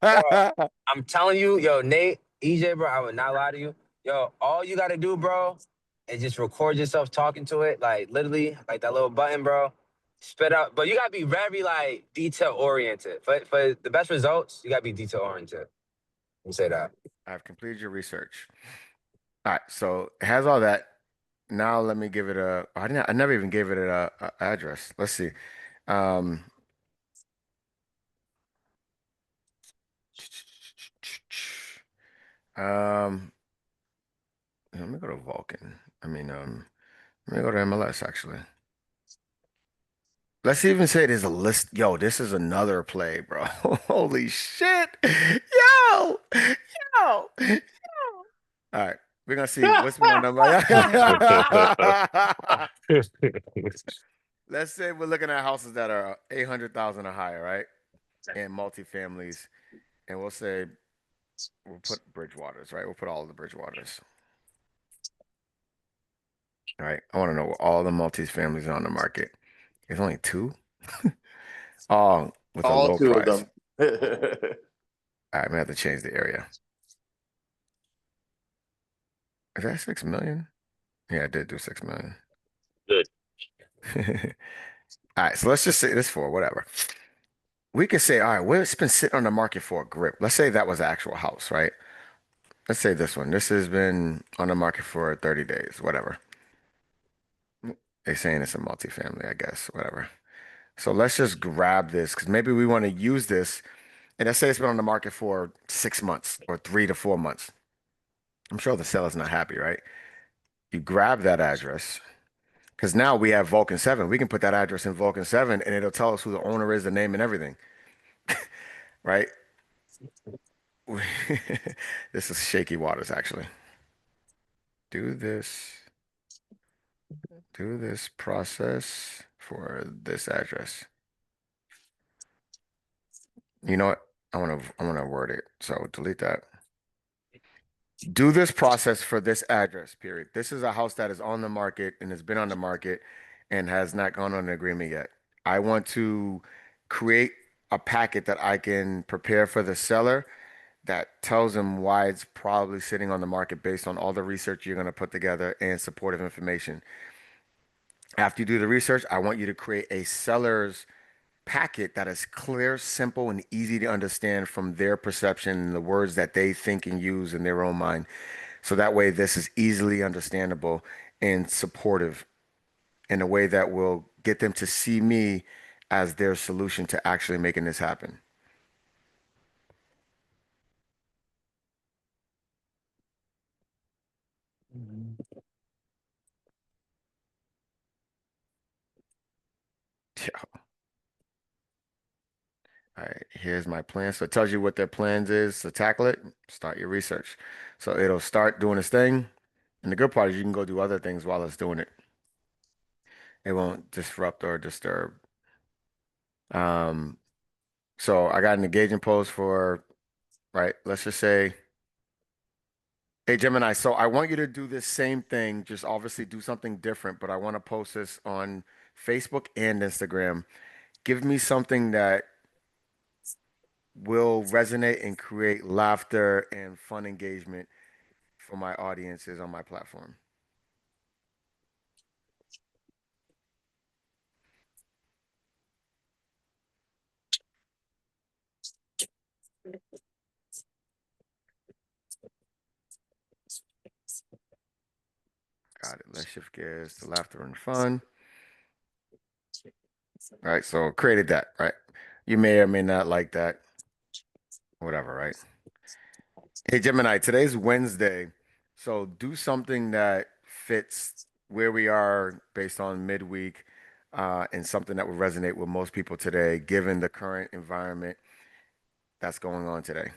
I'm telling you, yo, Nate, EJ, bro, I would not lie to you. Yo, all you gotta do, bro, is just record yourself talking to it, like literally, like that little button, bro. Spit out, but you gotta be very like detail oriented. For the best results, you gotta be detail oriented. Let me say that. I've completed your research. All right, so it has all that. Now let me give it a. I never even gave it a address. Let's see. Um, um, let me go to Vulcan. Let me go to MLS actually. Let's even say there's a list. Yo, this is another play, bro. Holy shit. Yo, yo, yo. All right, we're gonna see what's more number. Let's say we're looking at houses that are 800,000 or higher, right? And multifamilies. And we'll say we'll put Bridgewaters, right? We'll put all the Bridgewaters. All right. I want to know what all the multifamilies are on the market. There's only 2? Oh, with a All low 2 of price. them. All right, I'm gonna have to change the area. Is that 6 million? Yeah, I did do 6 million. Good. All right, so let's just say this for whatever. We could say, all right, well, it's been sitting on the market for a grip. Let's say that was the actual house, right? Let's say this one. This has been on the market for 30 days, whatever. They're saying it's a multifamily, I guess, whatever. So let's just grab this because maybe we want to use this. And let's say it's been on the market for 6 months or 3 to 4 months. I'm sure the seller's not happy, right? You grab that address because now we have Vulcan 7. We can put that address in Vulcan 7 and it'll tell us who the owner is, the name, and everything, right? This is shaky waters, actually. Do this. Do this process for this address. You know what? I want to word it. So delete that. Do this process for this address, period. This is a house that is on the market and has been on the market and has not gone on an agreement yet. I want to create a packet that I can prepare for the seller that tells them why it's probably sitting on the market based on all the research you're going to put together and supportive information. After you do the research, I want you to create a seller's packet that is clear, simple, and easy to understand from their perception and the words that they think and use in their own mind. So that way, this is easily understandable and supportive in a way that will get them to see me as their solution to actually making this happen. Yeah. All right, here's my plan. So it tells you what their plans is to tackle it. Start your research. So it'll start doing its thing. And the good part is you can go do other things while it's doing it. It won't disrupt or disturb. Um, so I got an engagement post for, right, let's just say, hey Gemini, so I want you to do this same thing, just obviously do something different, but I want to post this on Facebook and Instagram. Give me something that will resonate and create laughter and fun engagement for my audiences on my platform. Got it. Let's shift gears to laughter and fun. All right, so created that, right? You may or may not like that. Whatever, right? Hey, Gemini, today's Wednesday. So do something that fits where we are based on midweek, and something that would resonate with most people today, given the current environment that's going on today.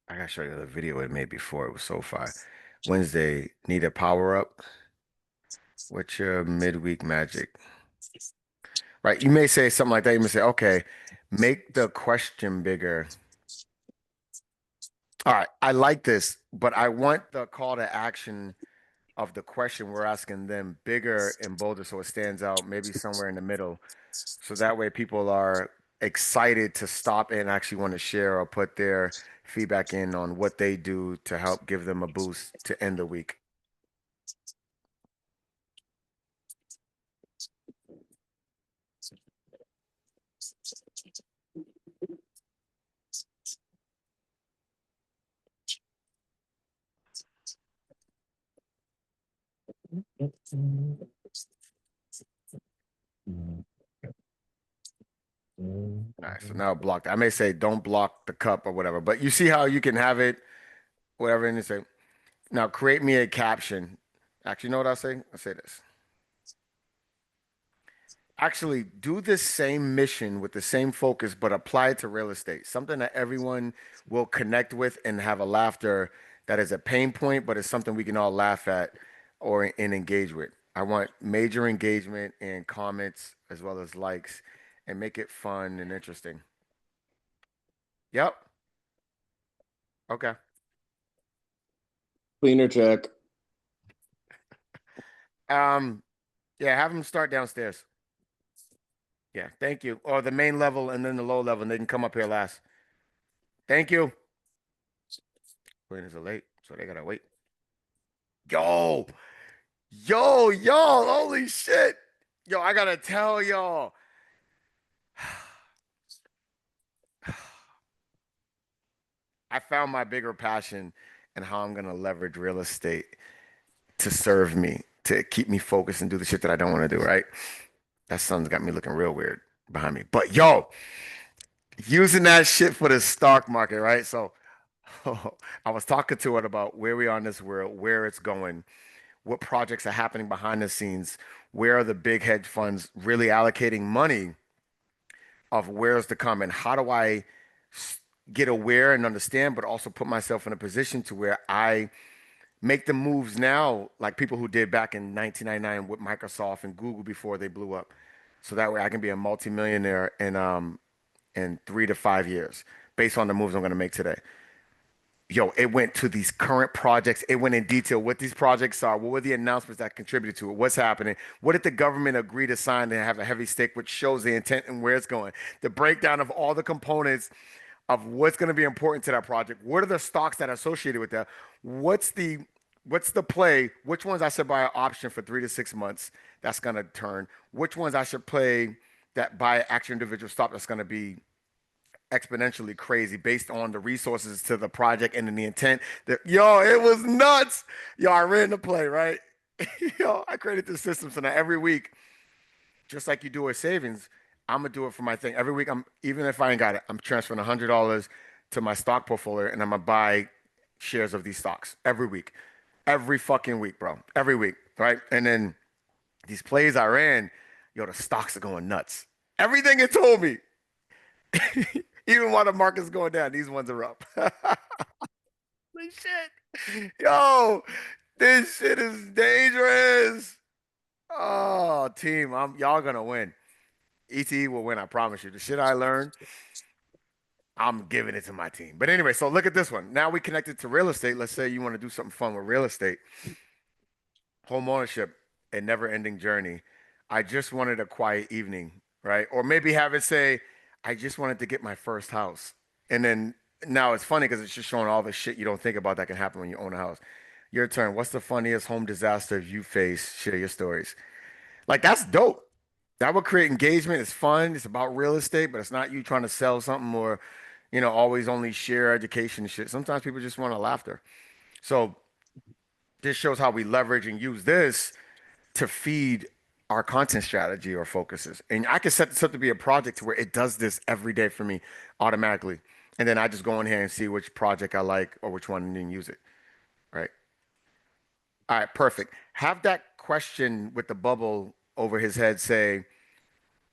I gotta show you the video it made before. It was so fire. Wednesday, need a power up? What's your midweek magic? Right. You may say something like that. You may say, okay, make the question bigger. All right. I like this, but I want the call to action of the question we're asking them bigger and bolder so it stands out, maybe somewhere in the middle. So that way people are excited to stop and actually want to share or put their feedback in on what they do to help give them a boost to end the week. All right, so now block that. I may say don't block the cup or whatever, but you see how you can have it, whatever, and you say, now create me a caption. Actually, you know what I'll say? I'll say this. Actually, do this same mission with the same focus, but apply it to real estate. Something that everyone will connect with and have a laughter that is a pain point, but it's something we can all laugh at or and engage with. I want major engagement and comments as well as likes and make it fun and interesting. Yep. Okay. Cleaner check. Yeah, have them start downstairs. Yeah, thank you. Or the main level and then the low level, and they can come up here last. Thank you. Cleaners are late, so they gotta wait. Yo, y'all, holy shit. Yo, I gotta tell y'all. I found my bigger passion and how I'm gonna leverage real estate to serve me, to keep me focused and do the shit that I don't want to do, right? That sun's got me looking real weird behind me. But yo, using that shit for the stock market, right? So I was talking to it about where we are in this world, where it's going, what projects are happening behind the scenes, where are the big hedge funds really allocating money of where's to come, and how do I get aware and understand, but also put myself in a position to where I make the moves now, like people who did back in 1999 with Microsoft and Google before they blew up. So that way I can be a multimillionaire in 3 to 5 years based on the moves I'm going to make today. Yo, it went to these current projects. It went in detail what these projects are. What were the announcements that contributed to it? What's happening? What did the government agree to sign and have a heavy stake, which shows the intent and where it's going? The breakdown of all the components of what's going to be important to that project. What are the stocks that are associated with that? What's the play? Which ones I should buy an option for 3 to 6 months that's going to turn? Which ones I should play that buy actual individual stock that's going to be exponentially crazy based on the resources to the project and then the intent that yo, it was nuts. Yo, I ran the play, right? Yo, I created the system so now every week, just like you do with savings, I'm gonna do it for my thing. Every week, I'm even if I ain't got it, I'm transferring $100 to my stock portfolio and I'm gonna buy shares of these stocks every week. Every fucking week, bro. Every week, right? And then these plays I ran, yo, the stocks are going nuts. Everything it told me. Even while the market's going down, these ones are up. Holy shit. Yo, this shit is dangerous. Oh, team, y'all gonna win. ETE will win, I promise you. The shit I learned, I'm giving it to my team. But anyway, so look at this one. Now we connected to real estate. Let's say you want to do something fun with real estate. Home ownership, a never-ending journey. I just wanted a quiet evening, right? Or maybe have it say, I just wanted to get my first house. And then now it's funny because it's just showing all the shit you don't think about that can happen when you own a house. Your turn. What's the funniest home disaster you face? Share your stories. Like that's dope. That would create engagement. It's fun. It's about real estate, but it's not you trying to sell something or, always only share education and shit. Sometimes people just want a laughter. So this shows how we leverage and use this to feed our content strategy or focuses. And I can set this up to be a project to where it does this every day for me automatically. And then I just go in here and see which project I like or which one and then use it. Right. All right, perfect. Have that question with the bubble over his head say,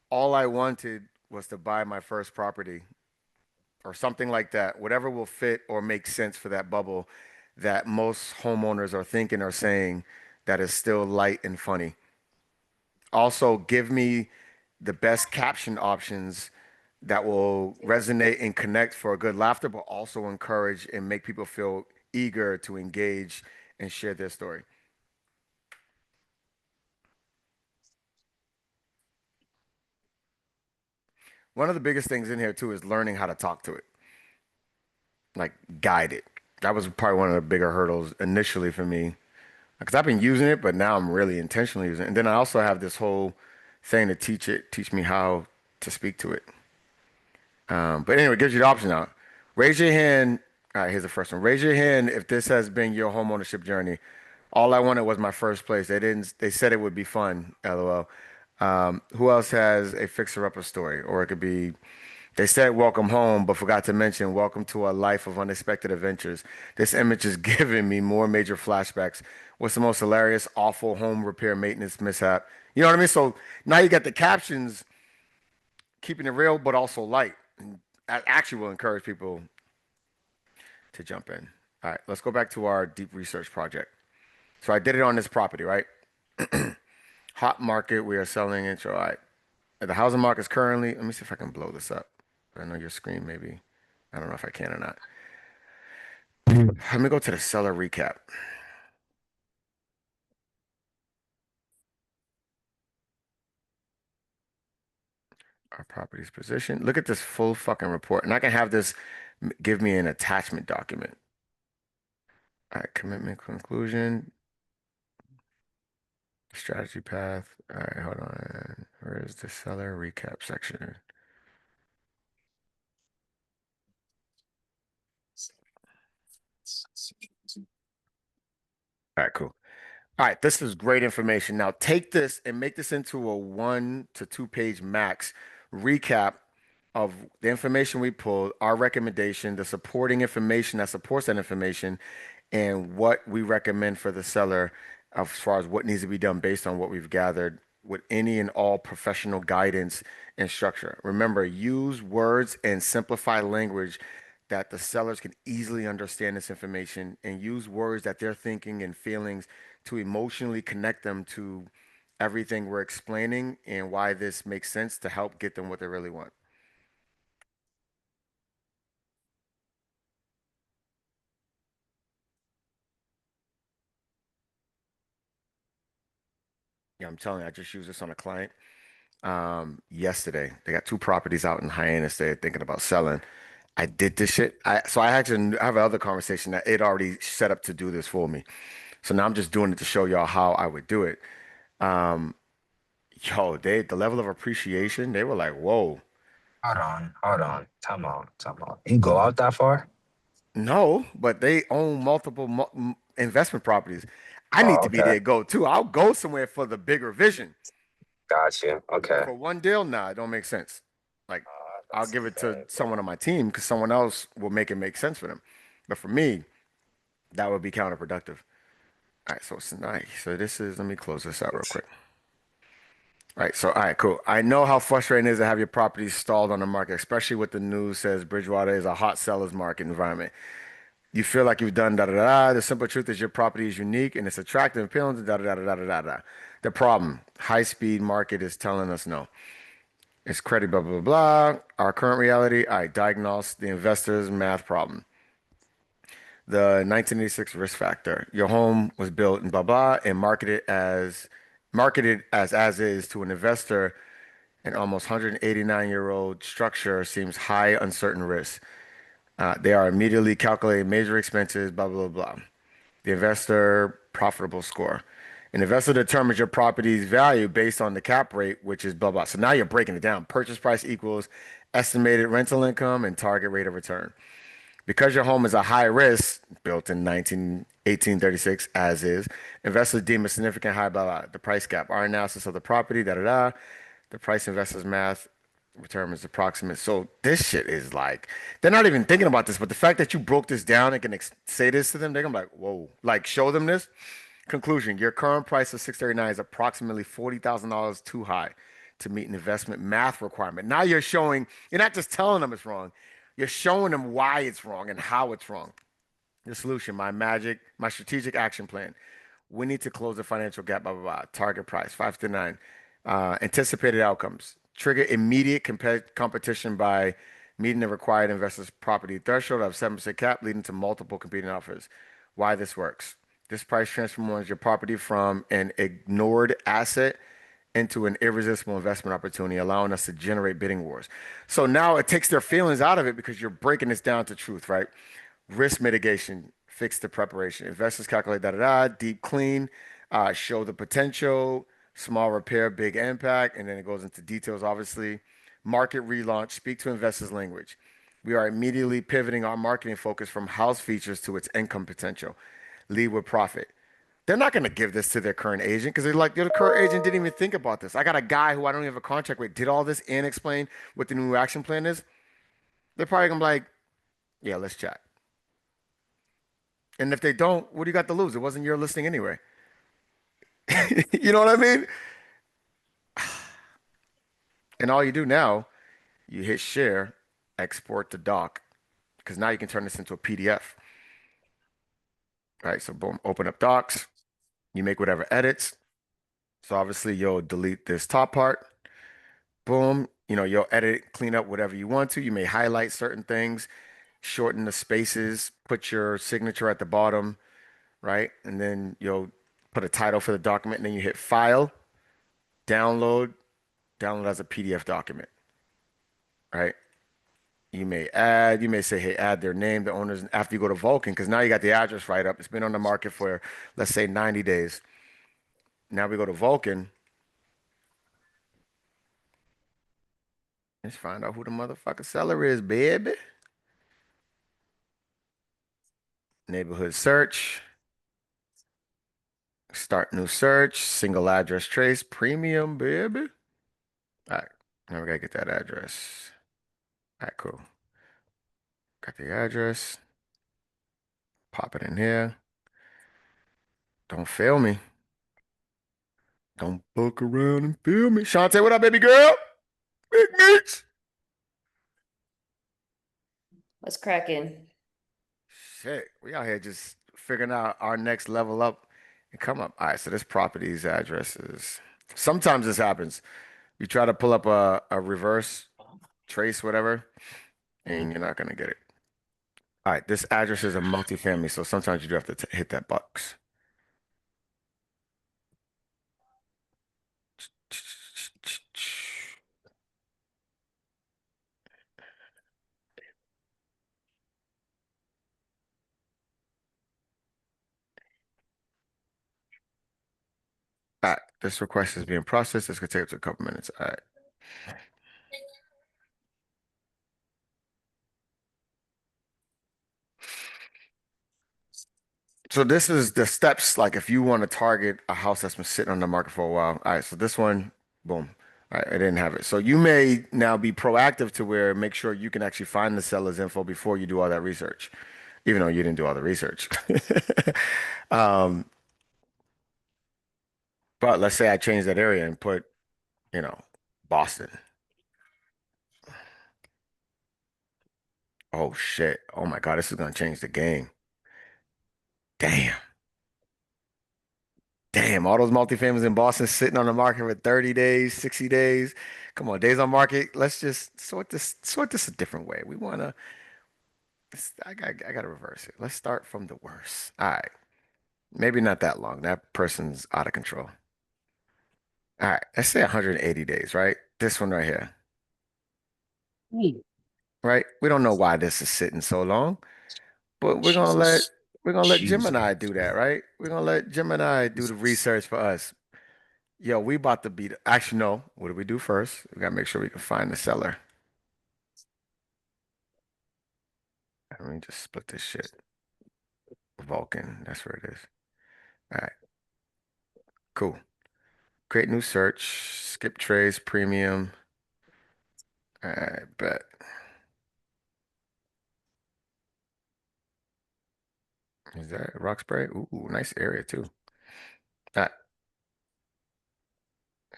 all I wanted was to buy my first property or something like that. Whatever will fit or make sense for that bubble that most homeowners are thinking or saying that is still light and funny. Also, give me the best caption options that will resonate and connect for a good laughter, but also encourage and make people feel eager to engage and share their story. One of the biggest things in here too is learning how to talk to it, like guide it. That was probably one of the bigger hurdles initially for me because I've been using it, but now I'm really intentionally using it. And then I also have this whole thing to teach me how to speak to it. But anyway, it gives you the option now. Raise your hand. All right, here's the first one. Raise your hand if this has been your home ownership journey. All I wanted was my first place. They didn't. They said it would be fun. LOL. Who else has a fixer-upper story? Or it could be, they said welcome home, but forgot to mention welcome to a life of unexpected adventures. This image is giving me more major flashbacks. What's the most hilarious, awful home repair maintenance mishap? You know what I mean? So now you got the captions keeping it real, but also light. And that actually will encourage people to jump in. All right, let's go back to our deep research project. So I did it on this property, right? Hot market, we are selling it. So the housing market is currently, let me see if I can blow this up. I know your screen maybe. I don't know if I can or not. Let me go to the seller recap. Our property's position. Look at this full fucking report. And I can have this give me an attachment document. All right, commitment conclusion. Strategy path. All right, hold on. Where is the seller recap section? All right, cool. All right, this is great information. Now take this and make this into a 1 to 2 page max recap of the information we pulled, our recommendation, the supporting information that supports that information, and what we recommend for the seller as far as what needs to be done based on what we've gathered with any and all professional guidance and structure. Remember, use words and simplify language that the sellers can easily understand this information and use words that they're thinking and feelings to emotionally connect them to everything we're explaining and why this makes sense to help get them what they really want. Yeah, I'm telling you, I just used this on a client yesterday. They got 2 properties out in Hyannis they're thinking about selling. I did this shit. So I actually have another conversation that it already set up to do this for me. So now I'm just doing it to show y'all how I would do it. Um, the level of appreciation, they were like, whoa. Hold on. Time out. You go out that far? No, but they own multiple investment properties. I need Oh, to be okay. there go too. I'll go somewhere for the bigger vision. Got you. Okay. For one deal, nah, it don't make sense. Like I'll That's give it to fair. someone on my team because someone else will make it make sense for them. But for me, that would be counterproductive. All right, so it's nice. So this is, let me close this out real quick. All right, so all right, cool. I know how frustrating it is to have your property stalled on the market, especially with the news says Bridgewater is a hot seller's market environment. You feel like you've done da da da. The simple truth is your property is unique and it's attractive and appealing. Da da da da da da da. The problem, high speed market is telling us no. It's credit, blah blah blah blah. Our current reality, I diagnose the investor's math problem. The 1986 risk factor. Your home was built in blah blah and marketed as is to an investor An almost 189-year-old structure seems high uncertain risk. They are immediately calculating major expenses, blah, blah, blah. The investor profitable score. An investor determines your property's value based on the cap rate, which is blah, blah. So now you're breaking it down. Purchase price equals estimated rental income and target rate of return. Because your home is a high risk, built in 1836 as is, investors deem a significant high, blah, blah, the price gap. Our analysis of the property, da, da, da. The price investors math determines approximate. So this shit is like, they're not even thinking about this, but the fact that you broke this down and can say this to them, they're gonna be like, whoa, like show them this. Conclusion, your current price of 639 is approximately $40,000 too high to meet an investment math requirement. Now you're not just telling them it's wrong, you're showing them why it's wrong and how it's wrong. The solution, my strategic action plan. We need to close the financial gap, blah, blah, blah. Target price, 5 to 9. Anticipated outcomes. Trigger immediate competition by meeting the required investor's property threshold of 7% cap, leading to multiple competing offers. Why this works. This price transforms your property from an ignored asset into an irresistible investment opportunity, allowing us to generate bidding wars. So now it takes their feelings out of it because you're breaking this down to truth, right? Risk mitigation, fix the preparation. Investors calculate da da da, deep clean, show the potential, small repair, big impact, and then it goes into details, obviously. Market relaunch, speak to investors' language. We are immediately pivoting our marketing focus from house features to its income potential. Lead with profit. They're not going to give this to their current agent because they're like, the current agent didn't even think about this. I got a guy who I don't even have a contract with, did all this and explain what the new action plan is. They're probably going to be like, yeah, let's chat. And if they don't, what do you got to lose? It wasn't your listing anyway. You know what I mean? And all you do now, you hit share, export to doc, because now you can turn this into a PDF. All right, so boom, open up docs. You make whatever edits. So obviously you'll delete this top part. Boom, you'll edit, clean up whatever you want to. You may highlight certain things, shorten the spaces, put your signature at the bottom, right? And then you'll put a title for the document, and then you hit file, download, download as a PDF document, right? You may say, hey, add their name, the owners, after you go to Vulcan, because now you got the address right up. It's been on the market for, let's say, 90 days. Now we go to Vulcan. Let's find out who the motherfucker seller is, baby. Neighborhood search. Start new search. Single address trace. Premium, baby. All right. Now we gotta get that address. All right, cool. Got the address. Pop it in here. Don't fail me. Don't fuck around and fail me. Shantae, what up, baby girl? Big Mitch. What's cracking? Shit, we out here just figuring out our next level up and come up. All right, so this property's address is. Sometimes this happens. You try to pull up a reverse trace, whatever, and you're not gonna get it. All right, this address is a multifamily, so sometimes you do have to hit that box. All right, this request is being processed. This could take up to a couple minutes. All right. So this is the steps, like if you want to target a house that's been sitting on the market for a while. All right, so this one, boom. All right, I didn't have it. So you may now be proactive to where make sure you can actually find the seller's info before you do all that research, even though you didn't do all the research. Um, but let's say I change that area and put, you know, Boston. Oh shit. Oh my God, this is gonna change the game. Damn. Damn, all those multifamilies in Boston sitting on the market for 30 days, 60 days. Come on, days on market. Let's just sort this a different way. We wanna I gotta reverse it. Let's start from the worst. All right. Maybe not that long. That person's out of control. All right, let's say 180 days, right? This one right here. Right? We don't know why this is sitting so long, but we're gonna let Gemini do that, right? We're gonna let Gemini do the research for us. Yo, we about to beat. Actually, no. What do we do first? We gotta make sure we can find the seller. Let me just split this shit. Vulcan, that's where it is. All right, cool. Create new search. Skip trace premium. All right, bet. Is that Roxbury? Ooh, nice area too. All right.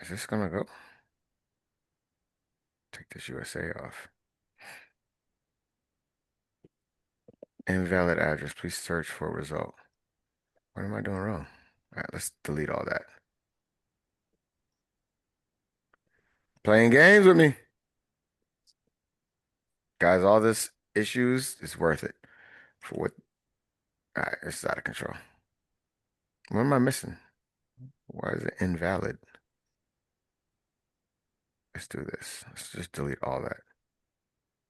Is this gonna go? Take this USA off. Invalid address. Please search for a result. What am I doing wrong? All right, let's delete all that. Playing games with me. Guys, all this issues is worth it. For what? All right, this is out of control. What am I missing? Why is it invalid? Let's do this. Let's just delete all that.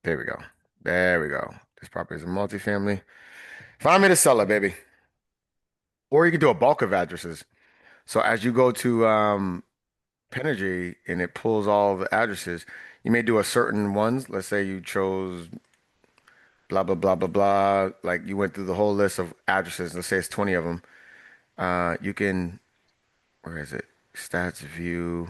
There we go. There we go. This property is a multifamily. Find me the seller, baby. Or you can do a bulk of addresses. So as you go to Penergy and it pulls all the addresses, you may do a certain ones. Let's say you chose blah, blah, blah, blah, blah. Like you went through the whole list of addresses. Let's say it's 20 of them. You can, where is it? Stats view.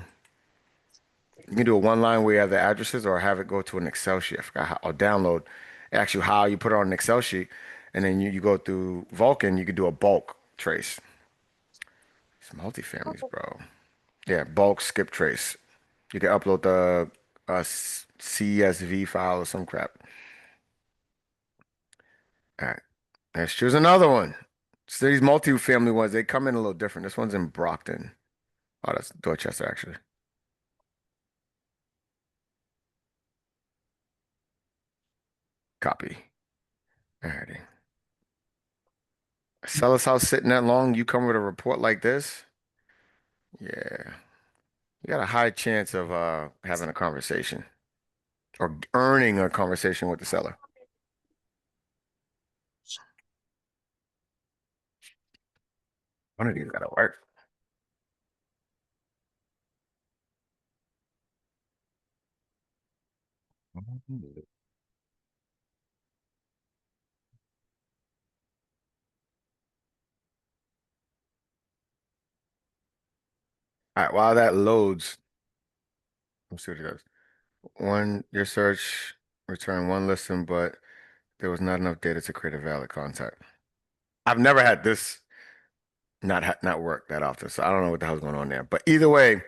You can do a one line where you have the addresses or have it go to an Excel sheet. I forgot how, or download actually how you put it on an Excel sheet. And then you go through Vulcan, you could do a bulk trace. It's multifamilies, bro. Yeah, bulk skip trace. You can upload the CSV file or some crap. All right, let's choose another one. So these multifamily ones, they come in a little different. This one's in Brockton. Oh, that's Dorchester, actually. Copy. Alrighty. Seller's house sitting that long, you come with a report like this? Yeah. You got a high chance of having a conversation or earning a conversation with the seller. One of these gotta work. All right, while that loads, let's see what it does. Your search returned one listing, but there was not enough data to create a valid contact. I've never had this not work that often, so I don't know what the hell's going on there. But either way,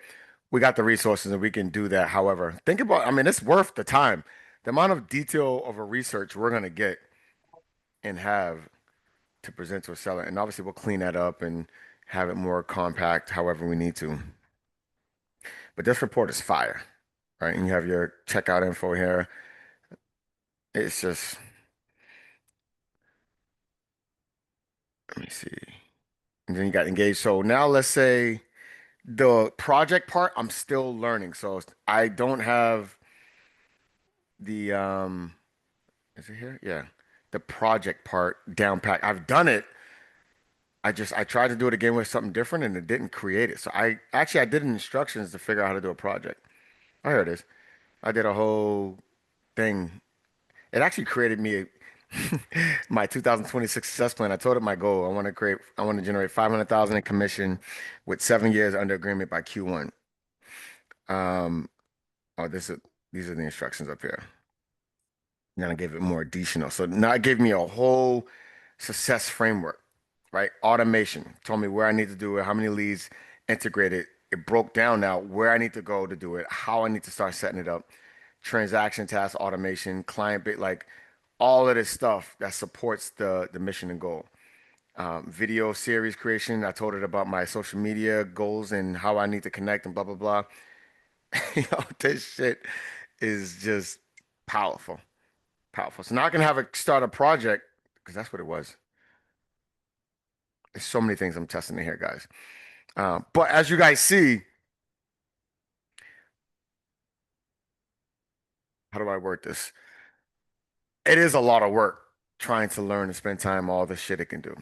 we got the resources and we can do that. However, think about, I mean, it's worth the time. The amount of detail of a research we're gonna get and have to present to a seller. And obviously we'll clean that up and have it more compact however we need to. But this report is fire, right? And you have your checkout info here. It's just, let me see. And then you got engaged. So now let's say the project part, I'm still learning. So I don't have the is it here? Yeah. The project part down pat. I've done it. I tried to do it again with something different and it didn't create it. So I did instructions to figure out how to do a project. Oh, here it is. I did a whole thing. It actually created me my 2026 success plan. I told it my goal. I want to generate 500,000 in commission with 7 years under agreement by Q1. Um, oh, these are the instructions up here. Then I gave it more additional. So now it gave me a whole success framework, right? Automation told me where I need to do it, how many leads integrated. It broke down now where I need to go to do it, how I need to start setting it up, transaction task automation, client bit, like all of this stuff that supports the mission and goal. Video series creation. I told it about my social media goals and how I need to connect and blah blah blah. This shit is just powerful. Powerful. So now I can have it start a project because that's what it was. There's so many things I'm testing in here, guys. But as you guys see, how do I word this? It is a lot of work trying to learn and spend time all the shit it can do,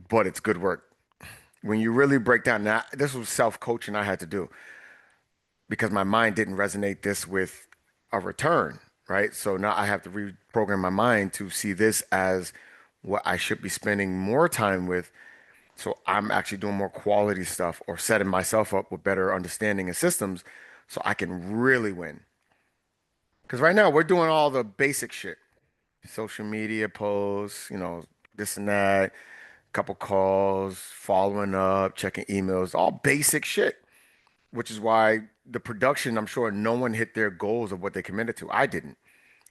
but it's good work. When you really break down that, this was self-coaching I had to do because my mind didn't resonate this with a return, right? So now I have to reprogram my mind to see this as what I should be spending more time with. So I'm actually doing more quality stuff or setting myself up with better understanding and systems so I can really win. Because right now we're doing all the basic shit, social media posts, this and that, couple calls, following up, checking emails, all basic shit, which is why the production, I'm sure no one hit their goals of what they committed to. I didn't.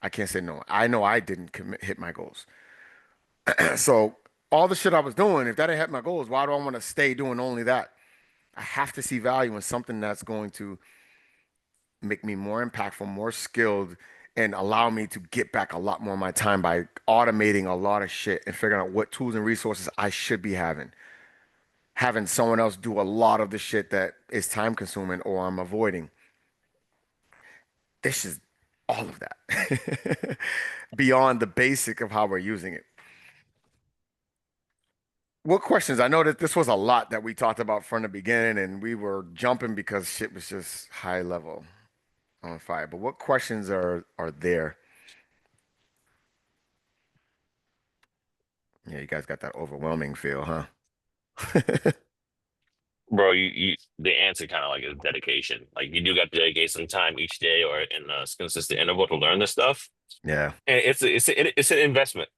I can't say no. I know I didn't hit my goals. So all the shit I was doing, if that didn't hit my goals, why do I want to stay doing only that? I have to see value in something that's going to make me more impactful, more skilled, and allow me to get back a lot more of my time by automating a lot of shit and figuring out what tools and resources I should be having. Having someone else do a lot of the shit that is time consuming or I'm avoiding. This is all of that beyond the basic of how we're using it. What questions? I know that this was a lot that we talked about from the beginning and we were jumping because shit was just high level on fire. But what questions are there? Yeah, you guys got that overwhelming feel, huh? Bro, you the answer kind of like is dedication. Like you do got to dedicate some time each day or in a consistent interval to learn this stuff. Yeah. And it's an investment.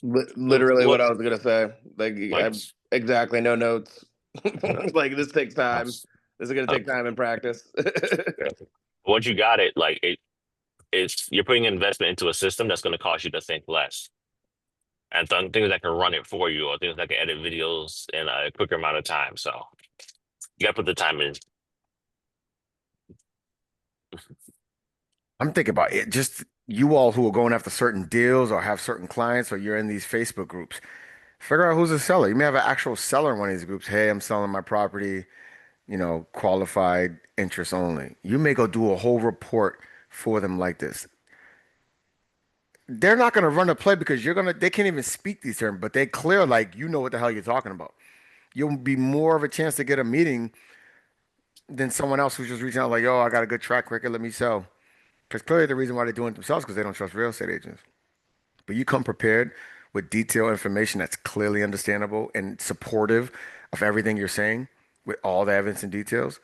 Literally Look, what I was gonna say. Like, like exactly, no notes. no, Like, this takes no, time. This is gonna no. take time and practice. Once you got it, like it's you're putting investment into a system that's going to cost you to think less, and things that can run it for you, or things that can edit videos in a quicker amount of time. So you got to put the time in. I'm thinking about it. Just you all who are going after certain deals or have certain clients or you're in these Facebook groups. Figure out who's a seller. You may have an actual seller in one of these groups. Hey, I'm selling my property, qualified interest only. You may go do a whole report for them like this. They're not going to run a play because they can't even speak these terms, but they clear like you know what the hell you're talking about. You'll be more of a chance to get a meeting than someone else who's just reaching out like, yo, I got a good track record, let me sell. Because clearly the reason why they're doing it themselves because they don't trust real estate agents. But you come prepared with detailed information that's clearly understandable and supportive of everything you're saying with all the evidence and details.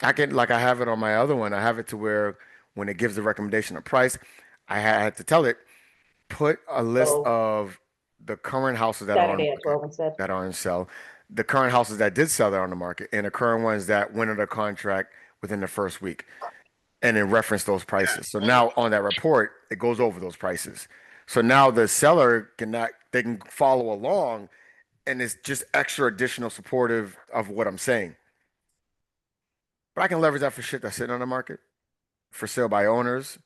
Like I have it on my other one. I have it to where when it gives the recommendation of price, I had to tell it, put a list So of the current houses that are on Saturday at market, 12 instead. that are on sale, the current houses that did sell that are on the market, and the current ones that went under contract within the first week, and then reference those prices. So now on that report, it goes over those prices. So now the seller they can follow along, and it's just extra additional supportive of what I'm saying. But I can leverage that for shit that's sitting on the market, for sale by owners,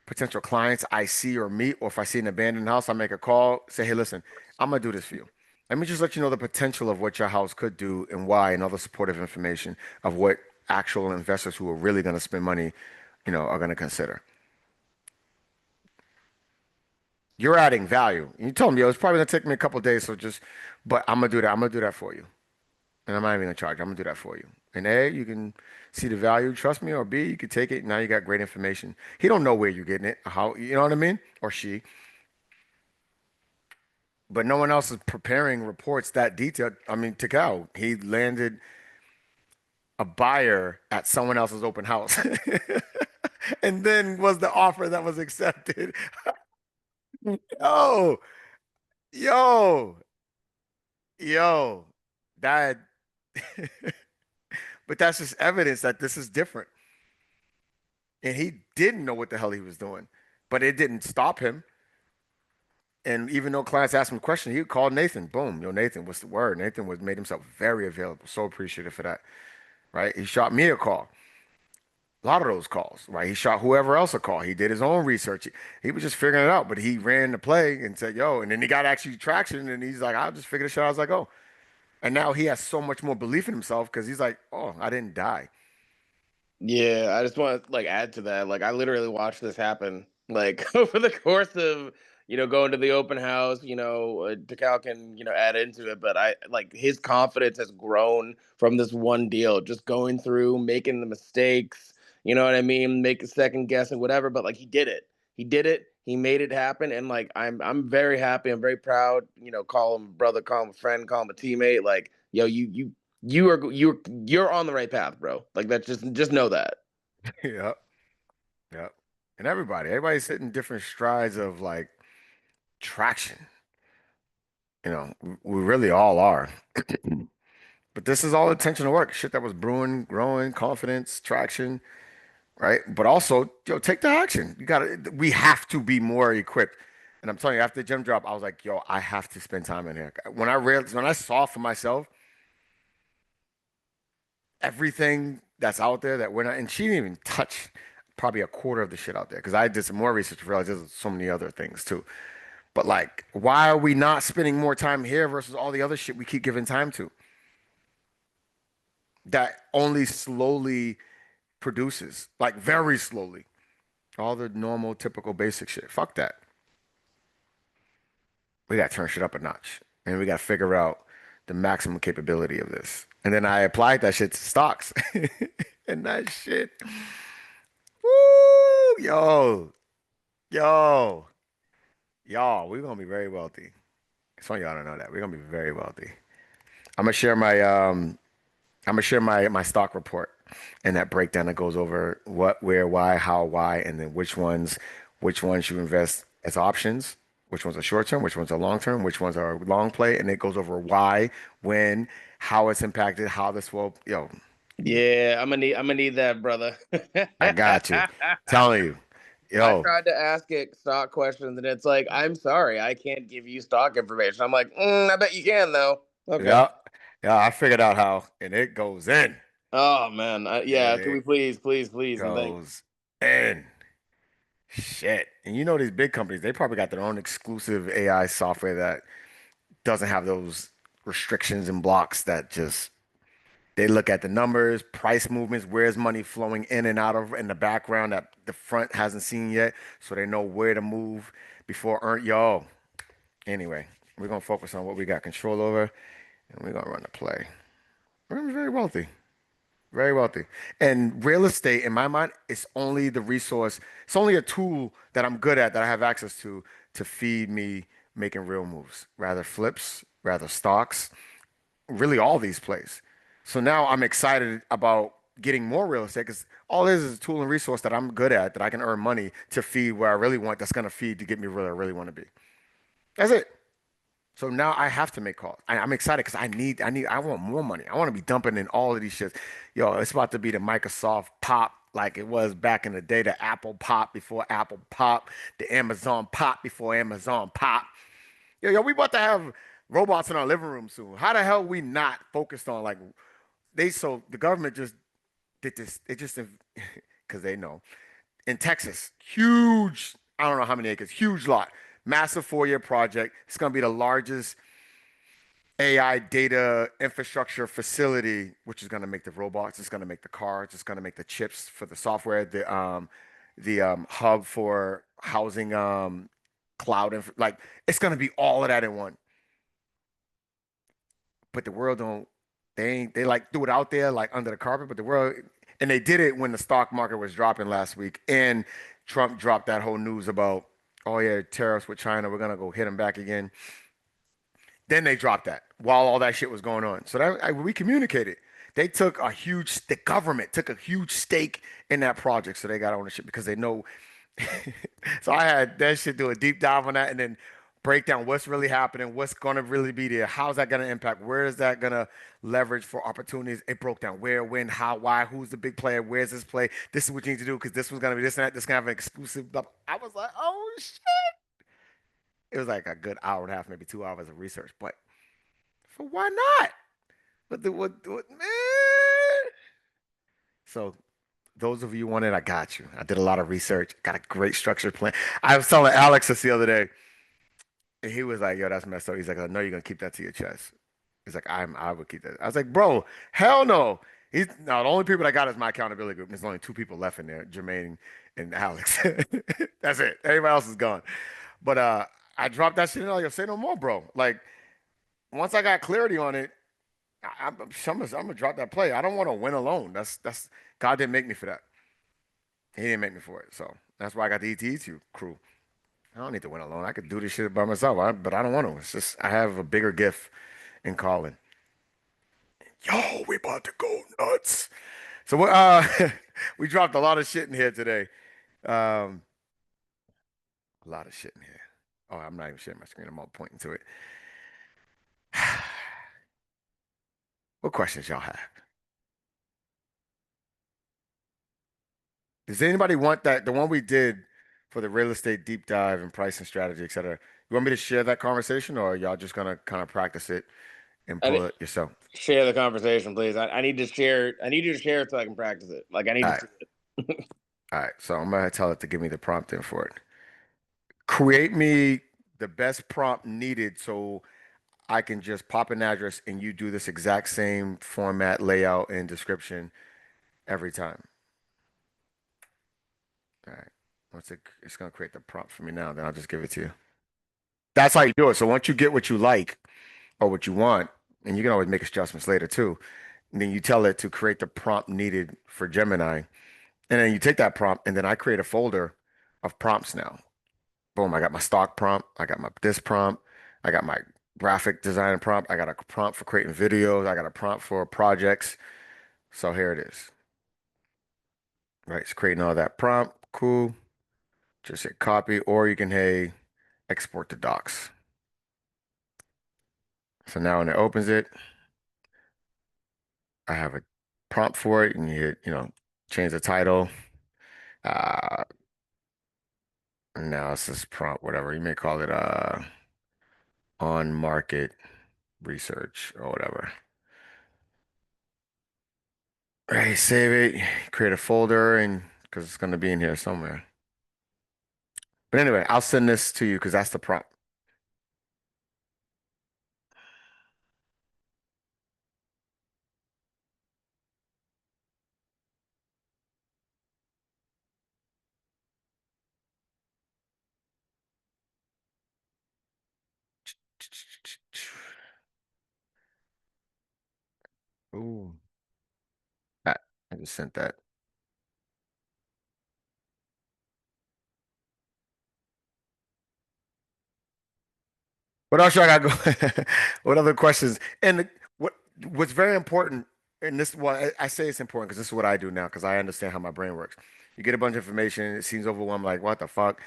potential clients I see or meet, or if I see an abandoned house, I make a call, say, hey, listen, I'm gonna do this for you. Let me just let you know the potential of what your house could do and why, and other supportive information of what actual investors who are really gonna spend money, are gonna consider. You're adding value. And you told me, yo, it's probably gonna take me a couple of days, but I'm gonna do that. I'm gonna do that for you. And I'm not even gonna charge. I'm gonna do that for you. And A, you can see the value, trust me, or B, you can take it. Now you got great information. He don't know where you're getting it, how, you know what I mean? Or she. But no one else is preparing reports that detailed. I mean, Takao, he landed a buyer at someone else's open house. And then was the offer that was accepted. Yo, yo, yo, that, but that's just evidence that this is different. And he didn't know what the hell he was doing, but it didn't stop him. And even though clients asked him a question, he called Nathan. Boom, yo, Nathan, what's the word? Nathan was made himself very available. So appreciative for that, right? He shot me a call. A lot of those calls, right? He shot whoever else a call. He did his own research. He was just figuring it out, but he ran the play and said, yo, and then he got actually traction and he's like, I'll just figure this shit out as I go. And now he has so much more belief in himself because he's like, oh, I didn't die. Yeah, I just want to like add to that. Like I literally watched this happen like over the course of going to the open house. Decal can add into it, but I like his confidence has grown from this one deal, just going through making the mistakes. You know what I mean? Make a second guess and whatever, but like he did it. He did it. He made it happen, and like I'm very happy. I'm very proud. Call him brother, call him a friend, call him a teammate. Like yo, you're on the right path, bro. Like that's just know that. Yep. Yep. And everybody's hitting different strides of like traction. We really all are. But this is all intentional work. Shit that was brewing, growing, confidence, traction, right? But also, take the action. We have to be more equipped. And I'm telling you, after the gym drop, I was like, yo, I have to spend time in here. When I saw for myself everything that's out there that we're not, and she didn't even touch probably a quarter of the shit out there because I did some more research to realize there's so many other things too. But like, why are we not spending more time here versus all the other shit we keep giving time to that only slowly produces, like very slowly, all the normal, typical, basic shit? Fuck that. We got to turn shit up a notch and we got to figure out the maximum capability of this. And then I applied that shit to stocks. And that shit, woo, yo, y'all, we're gonna be very wealthy. Some of y'all don't know that. We're gonna be very wealthy. I'm gonna share my stock report and that breakdown that goes over what, where, why, how, why, and then which ones you invest as options, which ones are short term, which ones are long term, which ones are long play, and it goes over why, when, how it's impacted, how this will, Yeah, I'm gonna need that, brother. I got you. Telling you, I yo, tried to ask it stock questions, and it's like, I'm sorry, I can't give you stock information. I'm like, I bet you can though. Okay. yeah, yeah, I figured out how, and it goes in. Oh man, yeah. Can we It please, and thank. goes in. Shit. And these big companies, they probably got their own exclusive AI software that doesn't have those restrictions and blocks that just they look at the numbers, price movements, where's money flowing in and out of in the background that the front hasn't seen yet, so they know where to move before yo. Anyway, we're gonna focus on what we got control over and we're gonna run the play. We're gonna be very wealthy. Very wealthy. And real estate, in my mind, it's only the resource. It's only a tool that I'm good at that I have access to feed me making real moves, rather flips, rather stocks, really all these plays. So now I'm excited about getting more real estate because all this is a tool and resource that I'm good at that I can earn money to feed where I really want, that's going to feed to get me where I really want to be. That's it. So now I have to make calls. I'm excited because I want more money. I want to be dumping in all of these shits. Yo, it's about to be the Microsoft pop like it was back in the day, the Apple pop before Apple pop, the Amazon pop before Amazon pop. Yo, we about to have robots in our living room soon. How the hell we not focused on like so the government just did this. They just because they know in Texas, huge, I don't know how many acres, huge lot, massive 4-year project. It's going to be the largest AI data infrastructure facility, which is going to make the robots, it's going to make the cars, it's going to make the chips for the software, the hub for housing like it's going to be all of that in one. But the world don't they like do it out there like under the carpet, but the world and they did it when the stock market was dropping last week and Trump dropped that whole news about oh yeah, tariffs with China, we're gonna go hit them back again. Then they dropped that while all that shit was going on. So we communicated. The government took a huge stake in that project, so they got ownership because they know. So I had that shit do a deep dive on that and then break down what's really happening, what's going to really be there, how's that going to impact, where is that going to leverage for opportunities. It broke down where, when, how, why, who's the big player, where's this play, this is what you need to do because this was going to be this and that, this going to have an exclusive. I was like, oh shit. It was like a good hour and a half, maybe 2 hours of research, but for why not? What man? So those of you wanted, I got you. I did a lot of research, got a great structured plan. I was telling Alex this the other day, and he was like, "Yo, that's messed up." He's like, "I know you're gonna keep that to your chest." He's like, I would keep that." I was like, "Bro, hell no." He's now the only people that got is my accountability group. There's only two people left in there, Jermaine and Alex. That's it. Everybody else is gone. But I dropped that shit in. Like, say no more, bro. Like once I got clarity on it, I'm gonna drop that play. I don't want to win alone. That's God didn't make me for that. He didn't make me for it. So that's why I got the ETE crew. I don't need to win alone. I could do this shit by myself. But I don't want to. It's just I have a bigger gift in calling. Yo, we about to go nuts. So what? We dropped a lot of shit in here today. Um, a lot of shit in here. Oh, I'm not even sharing my screen. I'm all pointing to it. What questions y'all have? Does anybody want that? The one we did for the real estate deep dive and pricing strategy, et cetera. You want me to share that conversation, or are y'all just gonna kind of practice it and I pull need, it yourself? share the conversation, please. I need to share. I need you to share it so I can practice it. Like I need All to right. see it. All right. So I'm gonna tell it to give me the prompt in for it. Create me the best prompt needed so I can just pop an address and you do this exact same format, layout, and description every time. All right. It's gonna create the prompt for me now, then I'll just give it to you. That's how you do it. So once you get what you like or what you want, and you can always make adjustments later too, and then you tell it to create the prompt needed for Gemini. And then you take that prompt, and then I create a folder of prompts now. Boom, I got my stock prompt, I got my this prompt, I got my graphic design prompt, I got a prompt for creating videos, I got a prompt for projects. So here it is. Right, it's creating all that prompt. Cool. Just hit copy, or you can, hey, export the docs. So now when it opens it, I have a prompt for it, and you hit, change the title. Uh, Analysis prompt, whatever. You may call it on market research or whatever. Right, save it, create a folder, and because it's going to be in here somewhere. But anyway, I'll send this to you because that's the prompt. Ooh. Ah, I just sent that. What else y'all got go? What other questions? And what's very important, and this well, I say it's important because this is what I do now because I understand how my brain works. You get a bunch of information, it seems overwhelming, like what the fuck?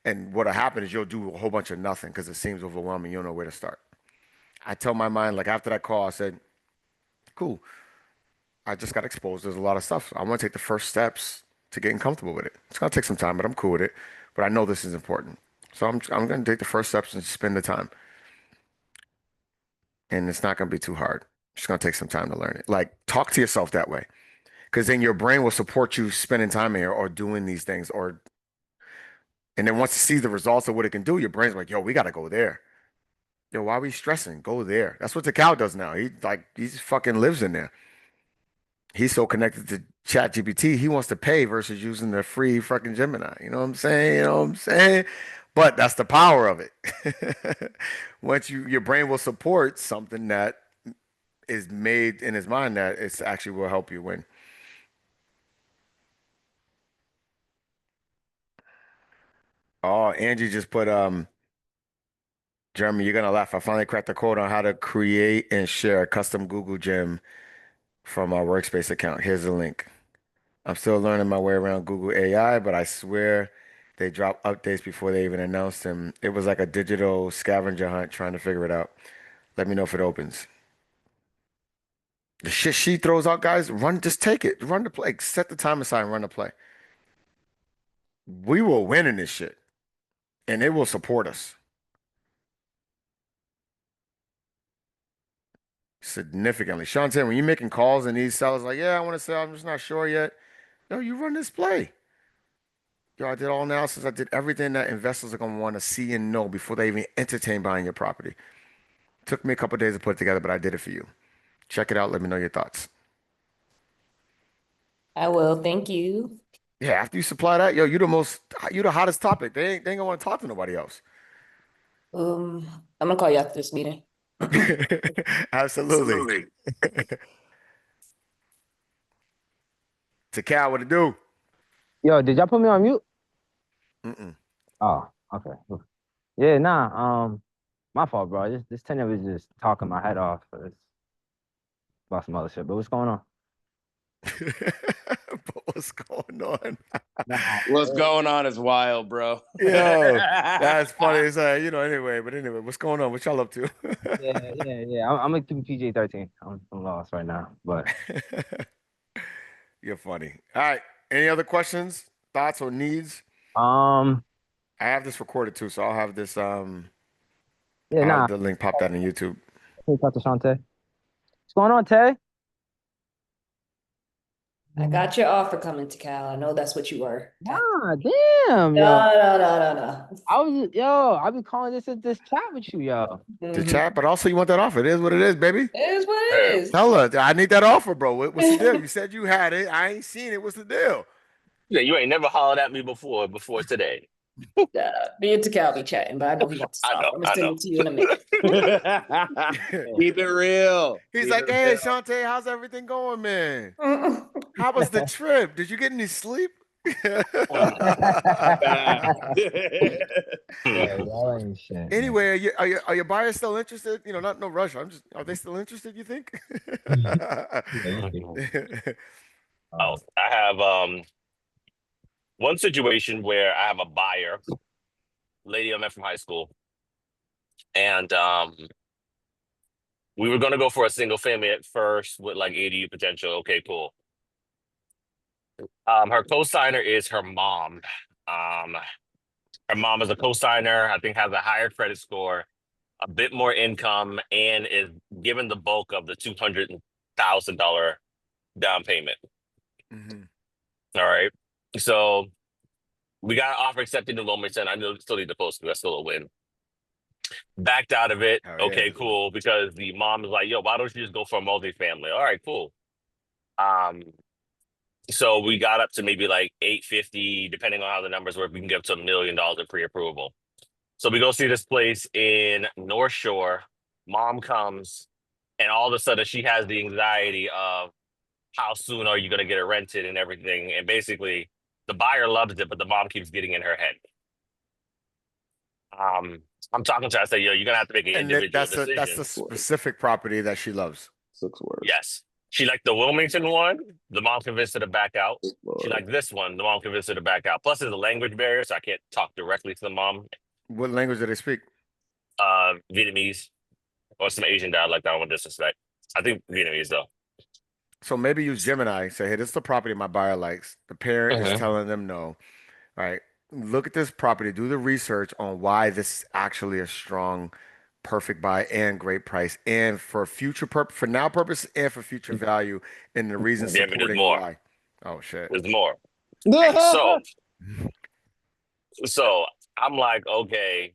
And what'll happen is you'll do a whole bunch of nothing because it seems overwhelming. You don't know where to start. I tell my mind, like after that call, I said, cool. I just got exposed. There's a lot of stuff. I want to take the first steps to getting comfortable with it. It's gonna take some time, but I'm cool with it. But I know this is important. So I'm gonna take the first steps and spend the time. And it's not going to be too hard. It's going to take some time to learn it. Like, talk to yourself that way, because then your brain will support you spending time here or doing these things. And then once you see the results of what it can do, your brain's like, yo, we got to go there. Yo, why are we stressing? Go there. That's what the cow does now. He just fucking lives in there. He's so connected to Chat GPT, he wants to pay versus using the free fucking Gemini. You know what I'm saying? You know what I'm saying? But that's the power of it. Once your brain will support something that is made in his mind that it's actually will help you win. Oh, Angie just put Jeremy, you're gonna laugh. I finally cracked the code on how to create and share a custom Google Gem from our workspace account. Here's the link. I'm still learning my way around Google AI, but I swear they drop updates before they even announce them. It was like a digital scavenger hunt trying to figure it out. Let me know if it opens. The shit she throws out, guys, run, just take it. Run the play. Set the time aside and run the play. We will win in this shit, and it will support us significantly. Sean said, when you're making calls and these sellers like, yeah, I want to sell, I'm just not sure yet. No, you run this play. Yo, I did all analysis. I did everything that investors are gonna want to see and know before they even entertain buying your property. Took me a couple days to put it together, but I did it for you. Check it out. Let me know your thoughts. I will. Thank you. Yeah, after you supply that, yo, you the hottest topic. They ain't gonna want to talk to nobody else. I'm gonna call you after this meeting. Absolutely. To Cal, what it do? Yo, did y'all put me on mute? Mm-mm. Oh, okay. Yeah, nah. My fault, bro. This tenant was just talking my head off. It's about some other shit. But what's going on? But what's going on? Nah, What's going on is wild, bro. Yo, that's funny. It's anyway, what's going on? What y'all up to? yeah. I'm gonna keep PG-13. I'm lost right now, but You're funny. All right. Any other questions, thoughts, or needs? um, I have this recorded too, so I'll have this yeah, I'll have nah. the link popped out on YouTube. Can you talk to Shantae? What's going on, Tay? I got your offer coming to Cal. I know that's what you were. Nah, damn, yo. No. I've been calling this chat with you, yo. The chat, but also you want that offer. It is what it is, baby. It is what it is. Tell her I need that offer, bro. What's the deal? You said you had it. I ain't seen it. What's the deal? Yeah, you ain't never hollered at me before today. Me and Cal be chatting, but I know he wants to I stop. know, I'm gonna send it to you in a minute. Keep it real. He's Keep like, it hey, real. Shantae, how's everything going, man? How was the trip? Did you get any sleep? Y'all ain't shit. Anyway, are your buyers still interested? Not no rush. Are they still interested, you think? Oh, I have one situation where I have a buyer, lady I met from high school, and we were gonna go for a single family at first with like ADU potential. Okay, cool. Her co-signer is her mom. Her mom is a co-signer, I think has a higher credit score, a bit more income, and is given the bulk of the $200,000 down payment. All right. So we got an offer accepted in Wilmington. I still need to post it. That's still a win. Backed out of it. Oh, Okay, yeah. cool. Because the mom is like, yo, why don't you just go for a multifamily? All right, cool. So we got up to maybe like 850, depending on how the numbers work, we can get up to $1 million in pre-approval. So we go see this place in North Shore. Mom comes, and all of a sudden she has the anxiety of how soon are you going to get it rented and everything. And basically, the buyer loves it, but the mom keeps getting in her head. I'm talking to her. I say, yo, you're gonna have to make an individual decision. That's the specific property that she loves. 6 words. Yes. She liked the Wilmington one. The mom convinced her to back out. She liked this one. The mom convinced her to back out. Plus, there's a language barrier, so I can't talk directly to the mom. What language do they speak? Vietnamese or some Asian dialect. I don't want to disrespect. I think Vietnamese though. So maybe use Gemini. Say, hey, this is the property my buyer likes. The parent is telling them no. All right. Look at this property. Do the research on why this is actually a strong, perfect buy and great price, and for future purpose, for now purpose, and for future value, and the reason Yeah, but there's supporting more. why. Oh shit. There's more. So I'm like, okay,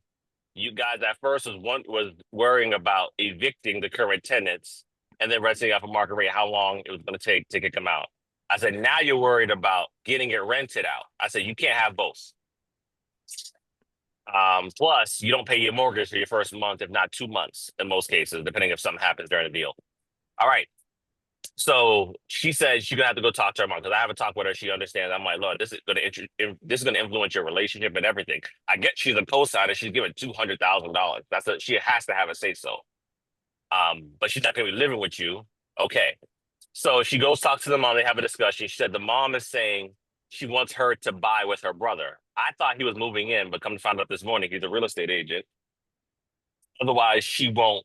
you guys at first was worrying about evicting the current tenants and then renting out for market rate, how long it was going to take to kick them out. I said, now you're worried about getting it rented out. I said, you can't have both. Plus, you don't pay your mortgage for your first month, if not 2 months in most cases, depending if something happens during the deal. All right. So she said she's gonna have to go talk to her mom because I haven't talked with her. She understands. I'm like, look, this is gonna influence your relationship and everything. I get she's a co-signer. She's given $200,000. She has to have a say so. But she's not gonna be living with you. Okay. So she goes talk to the mom. They have a discussion. She said the mom is saying she wants her to buy with her brother. I thought he was moving in, but come to find out this morning, he's a real estate agent. Otherwise, she won't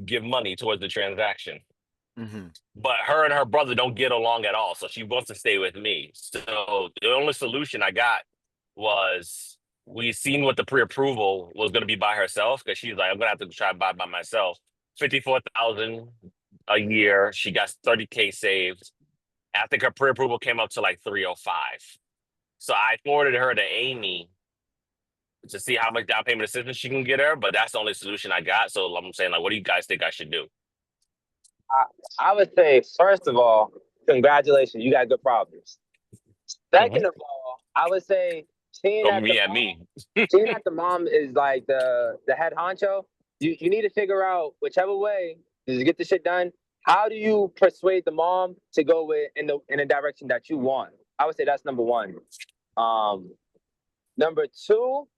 give money towards the transaction. But her and her brother don't get along at all. So she wants to stay with me. So the only solution I got was we seen what the pre-approval was going to be by herself, because she's like, I'm gonna have to try to buy by myself. 54,000 a year. She got 30K saved. I think her pre-approval came up to like 305. So I forwarded her to Amy to see how much down payment assistance she can get her, but that's the only solution I got. So I'm saying, like, what do you guys think I should do? I would say, first of all, congratulations, you got good problems. Second of all, I would say seeing that the Me. seeing that the mom is like the head honcho, you need to figure out whichever way to get the shit done. How do you persuade the mom to go in the direction that you want? I would say that's number one. Number two,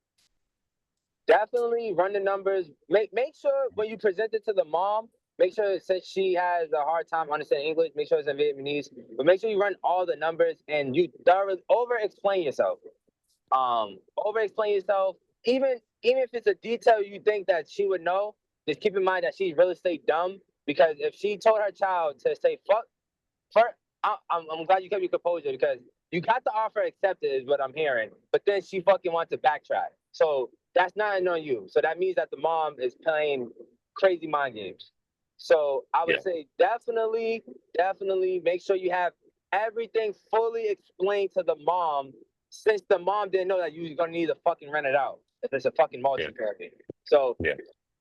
definitely run the numbers. Make sure when you present it to the mom, make sure since she has a hard time understanding English, make sure it's in Vietnamese. But make sure you run all the numbers and you thoroughly over explain yourself. Over explain yourself. Even if it's a detail you think that she would know, just keep in mind that she's real estate dumb. Because if she told her child to say fuck, first, I'm glad you kept your composure because you got the offer accepted is what I'm hearing, but then she fucking wants to backtrack. So that's not on you. So that means that the mom is playing crazy mind games. So I would say definitely make sure you have everything fully explained to the mom, since the mom didn't know that you was gonna need to fucking rent it out if it's a fucking multi-parent. So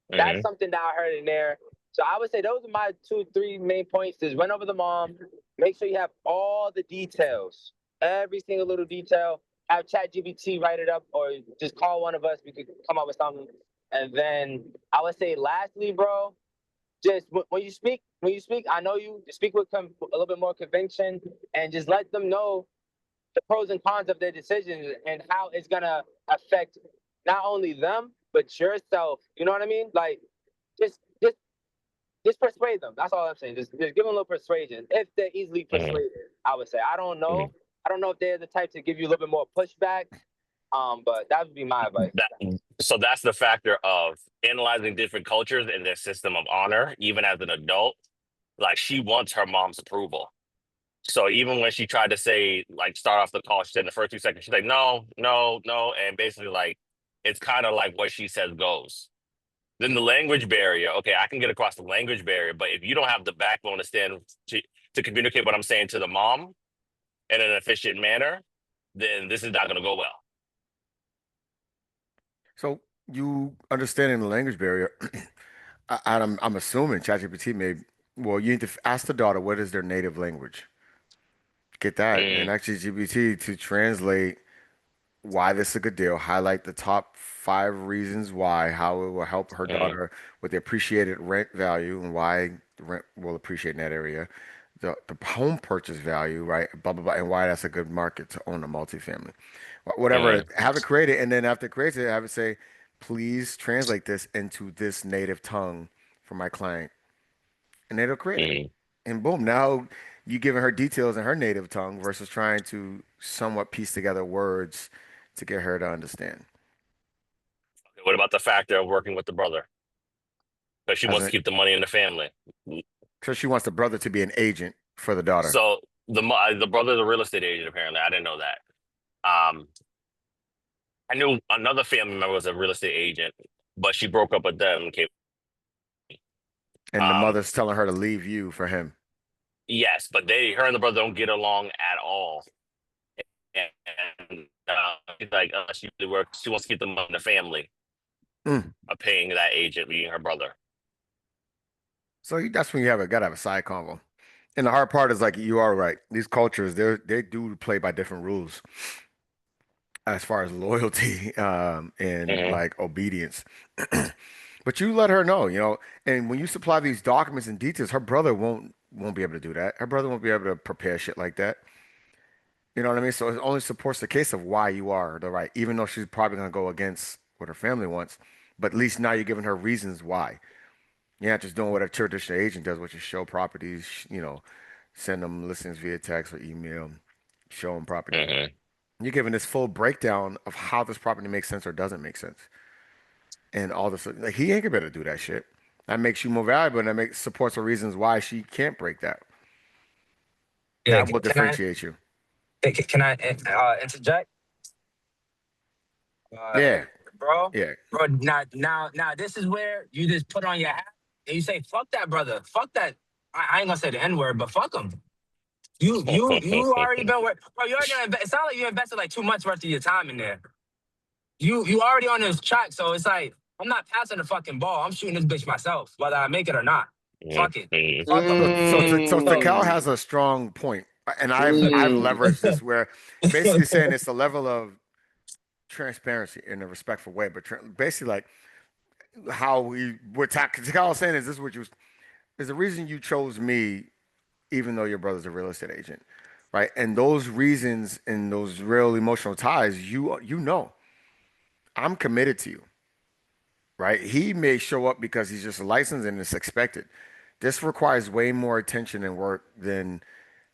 that's something that I heard in there. So I would say those are my 2-3 main points. Is run over the mom, make sure you have all the details, every single little detail. Have ChatGPT write it up, or just call one of us. We could come up with something. And then I would say, lastly, bro, just when you speak, I know you speak with a little bit more conviction, and just let them know the pros and cons of their decisions and how it's gonna affect not only them but yourself. You know what I mean? Like, just persuade them. That's all I'm saying. Just give them a little persuasion. If they're easily persuaded, I would say. I don't know. I don't know if they're the type to give you a little bit more pushback. But that would be my advice. So that's the factor of analyzing different cultures and their system of honor, even as an adult. Like, she wants her mom's approval. So even when she tried to say, like, start off the call, she said in the first 2 seconds, she's like, no, no, no. And basically, like, it's kind of like what she says goes. Then the language barrier. Okay, I can get across the language barrier, but if you don't have the backbone to communicate what I'm saying to the mom in an efficient manner, then this is not going to go well. So you understanding the language barrier, I'm assuming ChatGPT well, you need to ask the daughter what is their native language. Get that, and actually GPT to translate why this is a good deal, highlight the top 5 reasons why, how it will help her daughter with the appreciated rent value and why the rent will appreciate in that area, the home purchase value, right? Blah, blah, blah, and why that's a good market to own a multifamily. Whatever, have it created, and then after it creates it, have it say, please translate this into this native tongue for my client. And it'll create it. And boom, now you giving her details in her native tongue versus trying to somewhat piece together words to get her to understand. What about the factor of working with the brother? Because she wants to keep the money in the family. So she wants the brother to be an agent for the daughter. So the brother's a real estate agent, apparently. I didn't know that. I knew another family member was a real estate agent, but she broke up with them. And the mother's telling her to leave you for him. Yes, but her and the brother don't get along at all. And she's like, she really works. She wants to keep the money in the family of paying that agent, being her brother. So that's when gotta have a side convo. And the hard part is, like, you are right. These cultures, they do play by different rules as far as loyalty and like obedience. But you let her know, and when you supply these documents and details, her brother won't be able to do that. Her brother won't be able to prepare shit like that. You know what I mean? So it only supports the case of why you are the right, even though she's probably gonna go against what her family wants. But at least now you're giving her reasons why. You're not just doing what a traditional agent does, which is show properties, send them listings via text or email, show them property. You're giving this full breakdown of how this property makes sense or doesn't make sense. And all this, like, he ain't gonna be able to do that shit. That makes you more valuable, and that supports the reasons why she can't break that. Yeah, that will differentiate you. Can I interject? Yeah. Bro. Yeah. Bro, now, this is where you just put on your hat and you say, fuck that brother. Fuck that. I ain't gonna say the N-word, but fuck him. You already been work. Bro, you already it sounds like you invested like 2 months worth of your time in there. You already on this track, so it's like, I'm not passing the fucking ball. I'm shooting this bitch myself, whether I make it or not. Fuck it. Mm. Fuck them. So Takal Mm. has a strong point, and I've Mm. leveraged this where basically saying it's a level of transparency in a respectful way, but basically like how we what Takal was saying is this is what you is the reason you chose me, even though your brother's a real estate agent, right? And those reasons and those real emotional ties, you know, I'm committed to you, right? He may show up because he's just licensed and it's expected. This requires way more attention and work than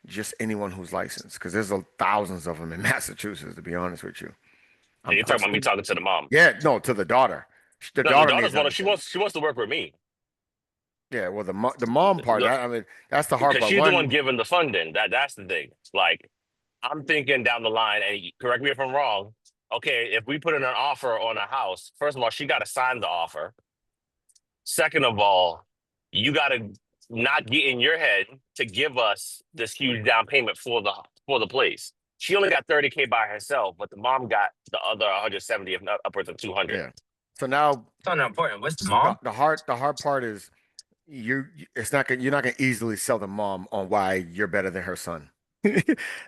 just anyone who's licensed, because there's thousands of them in Massachusetts, to be honest with you. And I'm you're talking about me personally, talking to the mom. yeah, no, to the daughter. The No, the daughter daughter's needs one. She everything. wants to work with me. Yeah, well, the mom part, I mean, that's the hard Because part. she's the one One, giving the funding. That's the thing. Like, I'm thinking down the line, and correct me if I'm wrong. Okay, if we put in an offer on a house, first of all, she got to sign the offer. Second of all, you got to not get in your head to give us this huge down payment for the place. She only got 30K by herself, but the mom got the other 170, if not upwards of 200. yeah. So now It's not important. What's the mom? the hard part is you're not gonna easily sell the mom on why you're better than her son.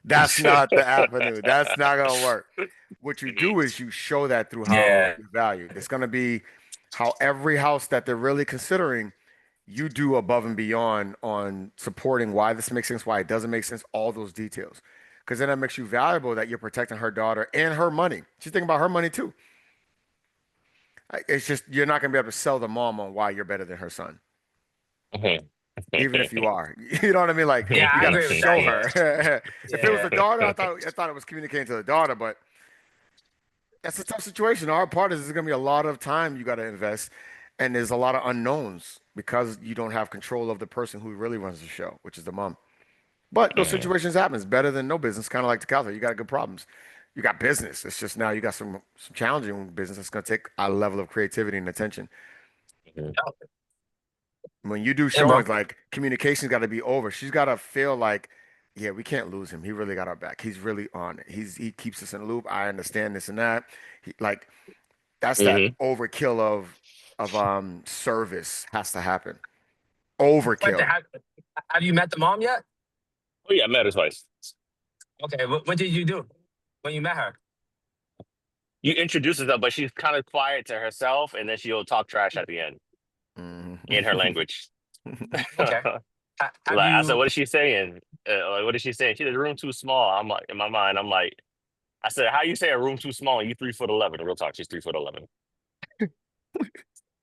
That's not the avenue. That's not gonna work. What you do is you show that through how Yeah. you value. It's gonna be how every house that they're really considering, you do above and beyond on supporting why this makes sense, why it doesn't make sense, all those details. Because then that makes you valuable that you're protecting her daughter and her money. She's thinking about her money too. It's just you're not gonna be able to sell the mom on why you're better than her son, even if you are. You know what I mean? Like Yeah, you I gotta agree with that. show Yeah. her. If it was Yeah. the daughter, I thought it was communicating to the daughter, but that's a tough situation. Our part is there's gonna be a lot of time you gotta invest, and there's a lot of unknowns because you don't have control of the person who really runs the show, which is the mom. But those situations happen. It's better than no business. Kind of like the Cowboys. You got good problems. You got business. It's just now you got some challenging business. It's gonna take a level of creativity and attention. When you do Yeah, bro. showings, like communication's got to be over. She's got to feel like, yeah, we can't lose him. He really got our back. He's really on it. He keeps us in the loop. I understand this and that. Like that's that Mm-hmm. overkill of service has to happen. Wait, Overkill. have you met the mom yet? Oh yeah, I met her twice. Okay, what did you do when you met her? You introduce herself, but she's kind of quiet to herself, and then she'll talk trash at the end in her language. Okay. Have Like I said, you? what is she saying? Like, what is she saying? She said, "Room too small." I'm like, in my mind, I'm like, I said, "How you say a room too small? And you 3'11"? Real talk, she's 3'11".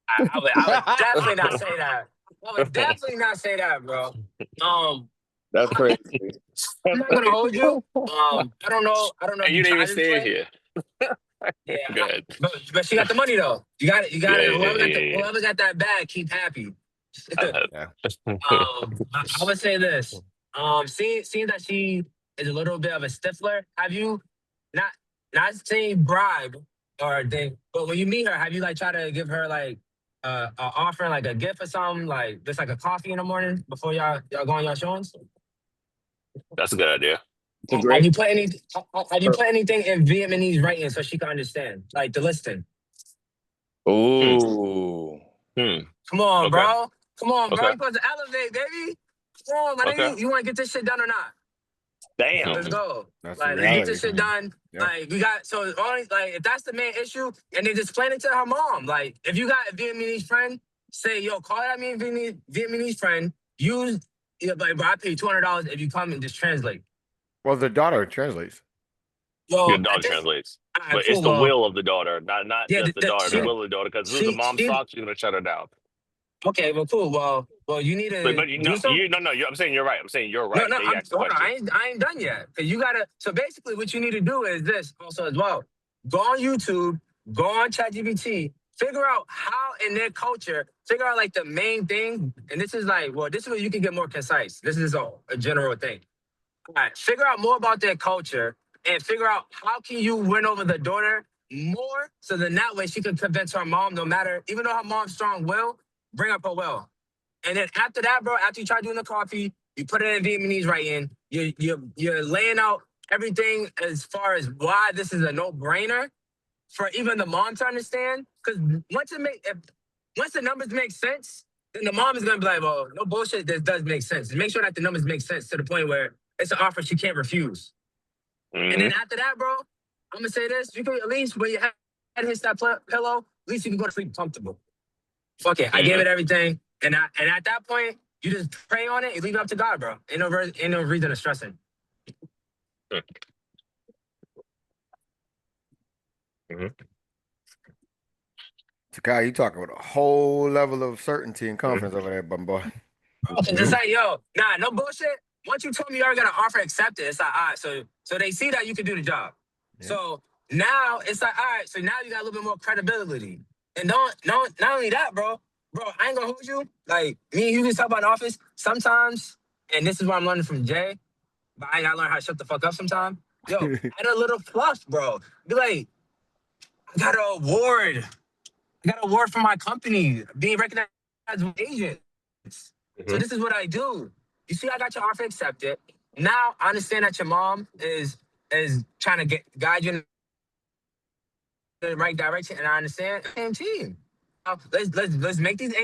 I would definitely not say that. I would definitely not say that, bro. That's crazy. I'm not gonna hold you. I don't know. I don't know if And you you didn't even tried this say it play. here. Yeah, Good. but she got the money though. You got it. You got Yeah, it. yeah, yeah, Whoever got that bag, keep happy. Yeah. I would say this. Seeing that she is a little bit of a stiffler, have you not saying bribe or thing, but when you meet her, have you like try to give her like offering like a gift or something, like just like a coffee in the morning before y'all go on your showings? That's a good idea. It's a Have great. you put anything in Vietnamese writing so she can understand, like the listing? Ooh. Come on, Okay. bro. Come on, bro. Okay. You supposed to elevate, baby. Come on, my Okay. nigga. You want to get this shit done or not? Damn. Let's go. That's the Like, let's get this reality. shit done. Yeah. Like, we got so only like if that's the main issue, and then just explain it to her mom. Like, if you got a Vietnamese friend, say, yo, call that Vietnamese friend. Use like, bro, I pay $200 if you come and just translate. Well, the daughter translates. Yo, Your dog translates. all right, But cool. it's the Well, will of the daughter, not yeah, just the daughter, the will of the daughter. Because if it was the mom's she talk, she's gonna shut her down. okay, well, cool. Well, you need to But you do know, something. I'm saying you're right. I'm saying you're No, right. no, They asked the hold on. question. I ain't done yet. Cause you gotta. So basically, what you need to do is this also as well. Go on YouTube, go on ChatGPT, figure out how in their culture, figure out like the main thing. And this is like, well, this is where you can get more concise. This is a general thing. All right, figure out more about their culture and figure out how can you win over the daughter more, so then that way she can convince her mom. No matter, even though her mom's strong will, bring up her will. And then after that, bro, after you try doing the coffee, you put it in Vietnamese writing. You're laying out everything as far as why this is a no-brainer for even the mom to understand. Because once the numbers make sense, then the mom is gonna be like, well, no bullshit, this does make sense. Make sure that the numbers make sense to the point where it's an offer she can't refuse. And then after that, bro, I'm gonna say this: you can at least when your head hits that pillow, at least you can go to sleep comfortable. Fuck it, I gave it everything, and at that point, you just pray on it. You leave it up to God, bro. Ain't no reason to stressing. Takai, you talking about a whole level of certainty and confidence over there, bum boy. Just like, yo, nah, no bullshit. Once you told me you already got an offer accepted, it's like, all right, so they see that you can do the job. Yeah. So now it's like, all right, so now you got a little bit more credibility. And not only that, bro, I ain't gonna hold you. Like, me and you can talk about an office sometimes, and this is what I'm learning from Jay, but I gotta learn how to shut the fuck up sometimes. Yo, add a little fluff, bro. Be like, I got an award. I got an award from my company, being recognized as an agent. So this is what I do. You see, I got your offer accepted. Now I understand that your mom is trying to guide you in the right direction, and I understand. Same team. Let's make these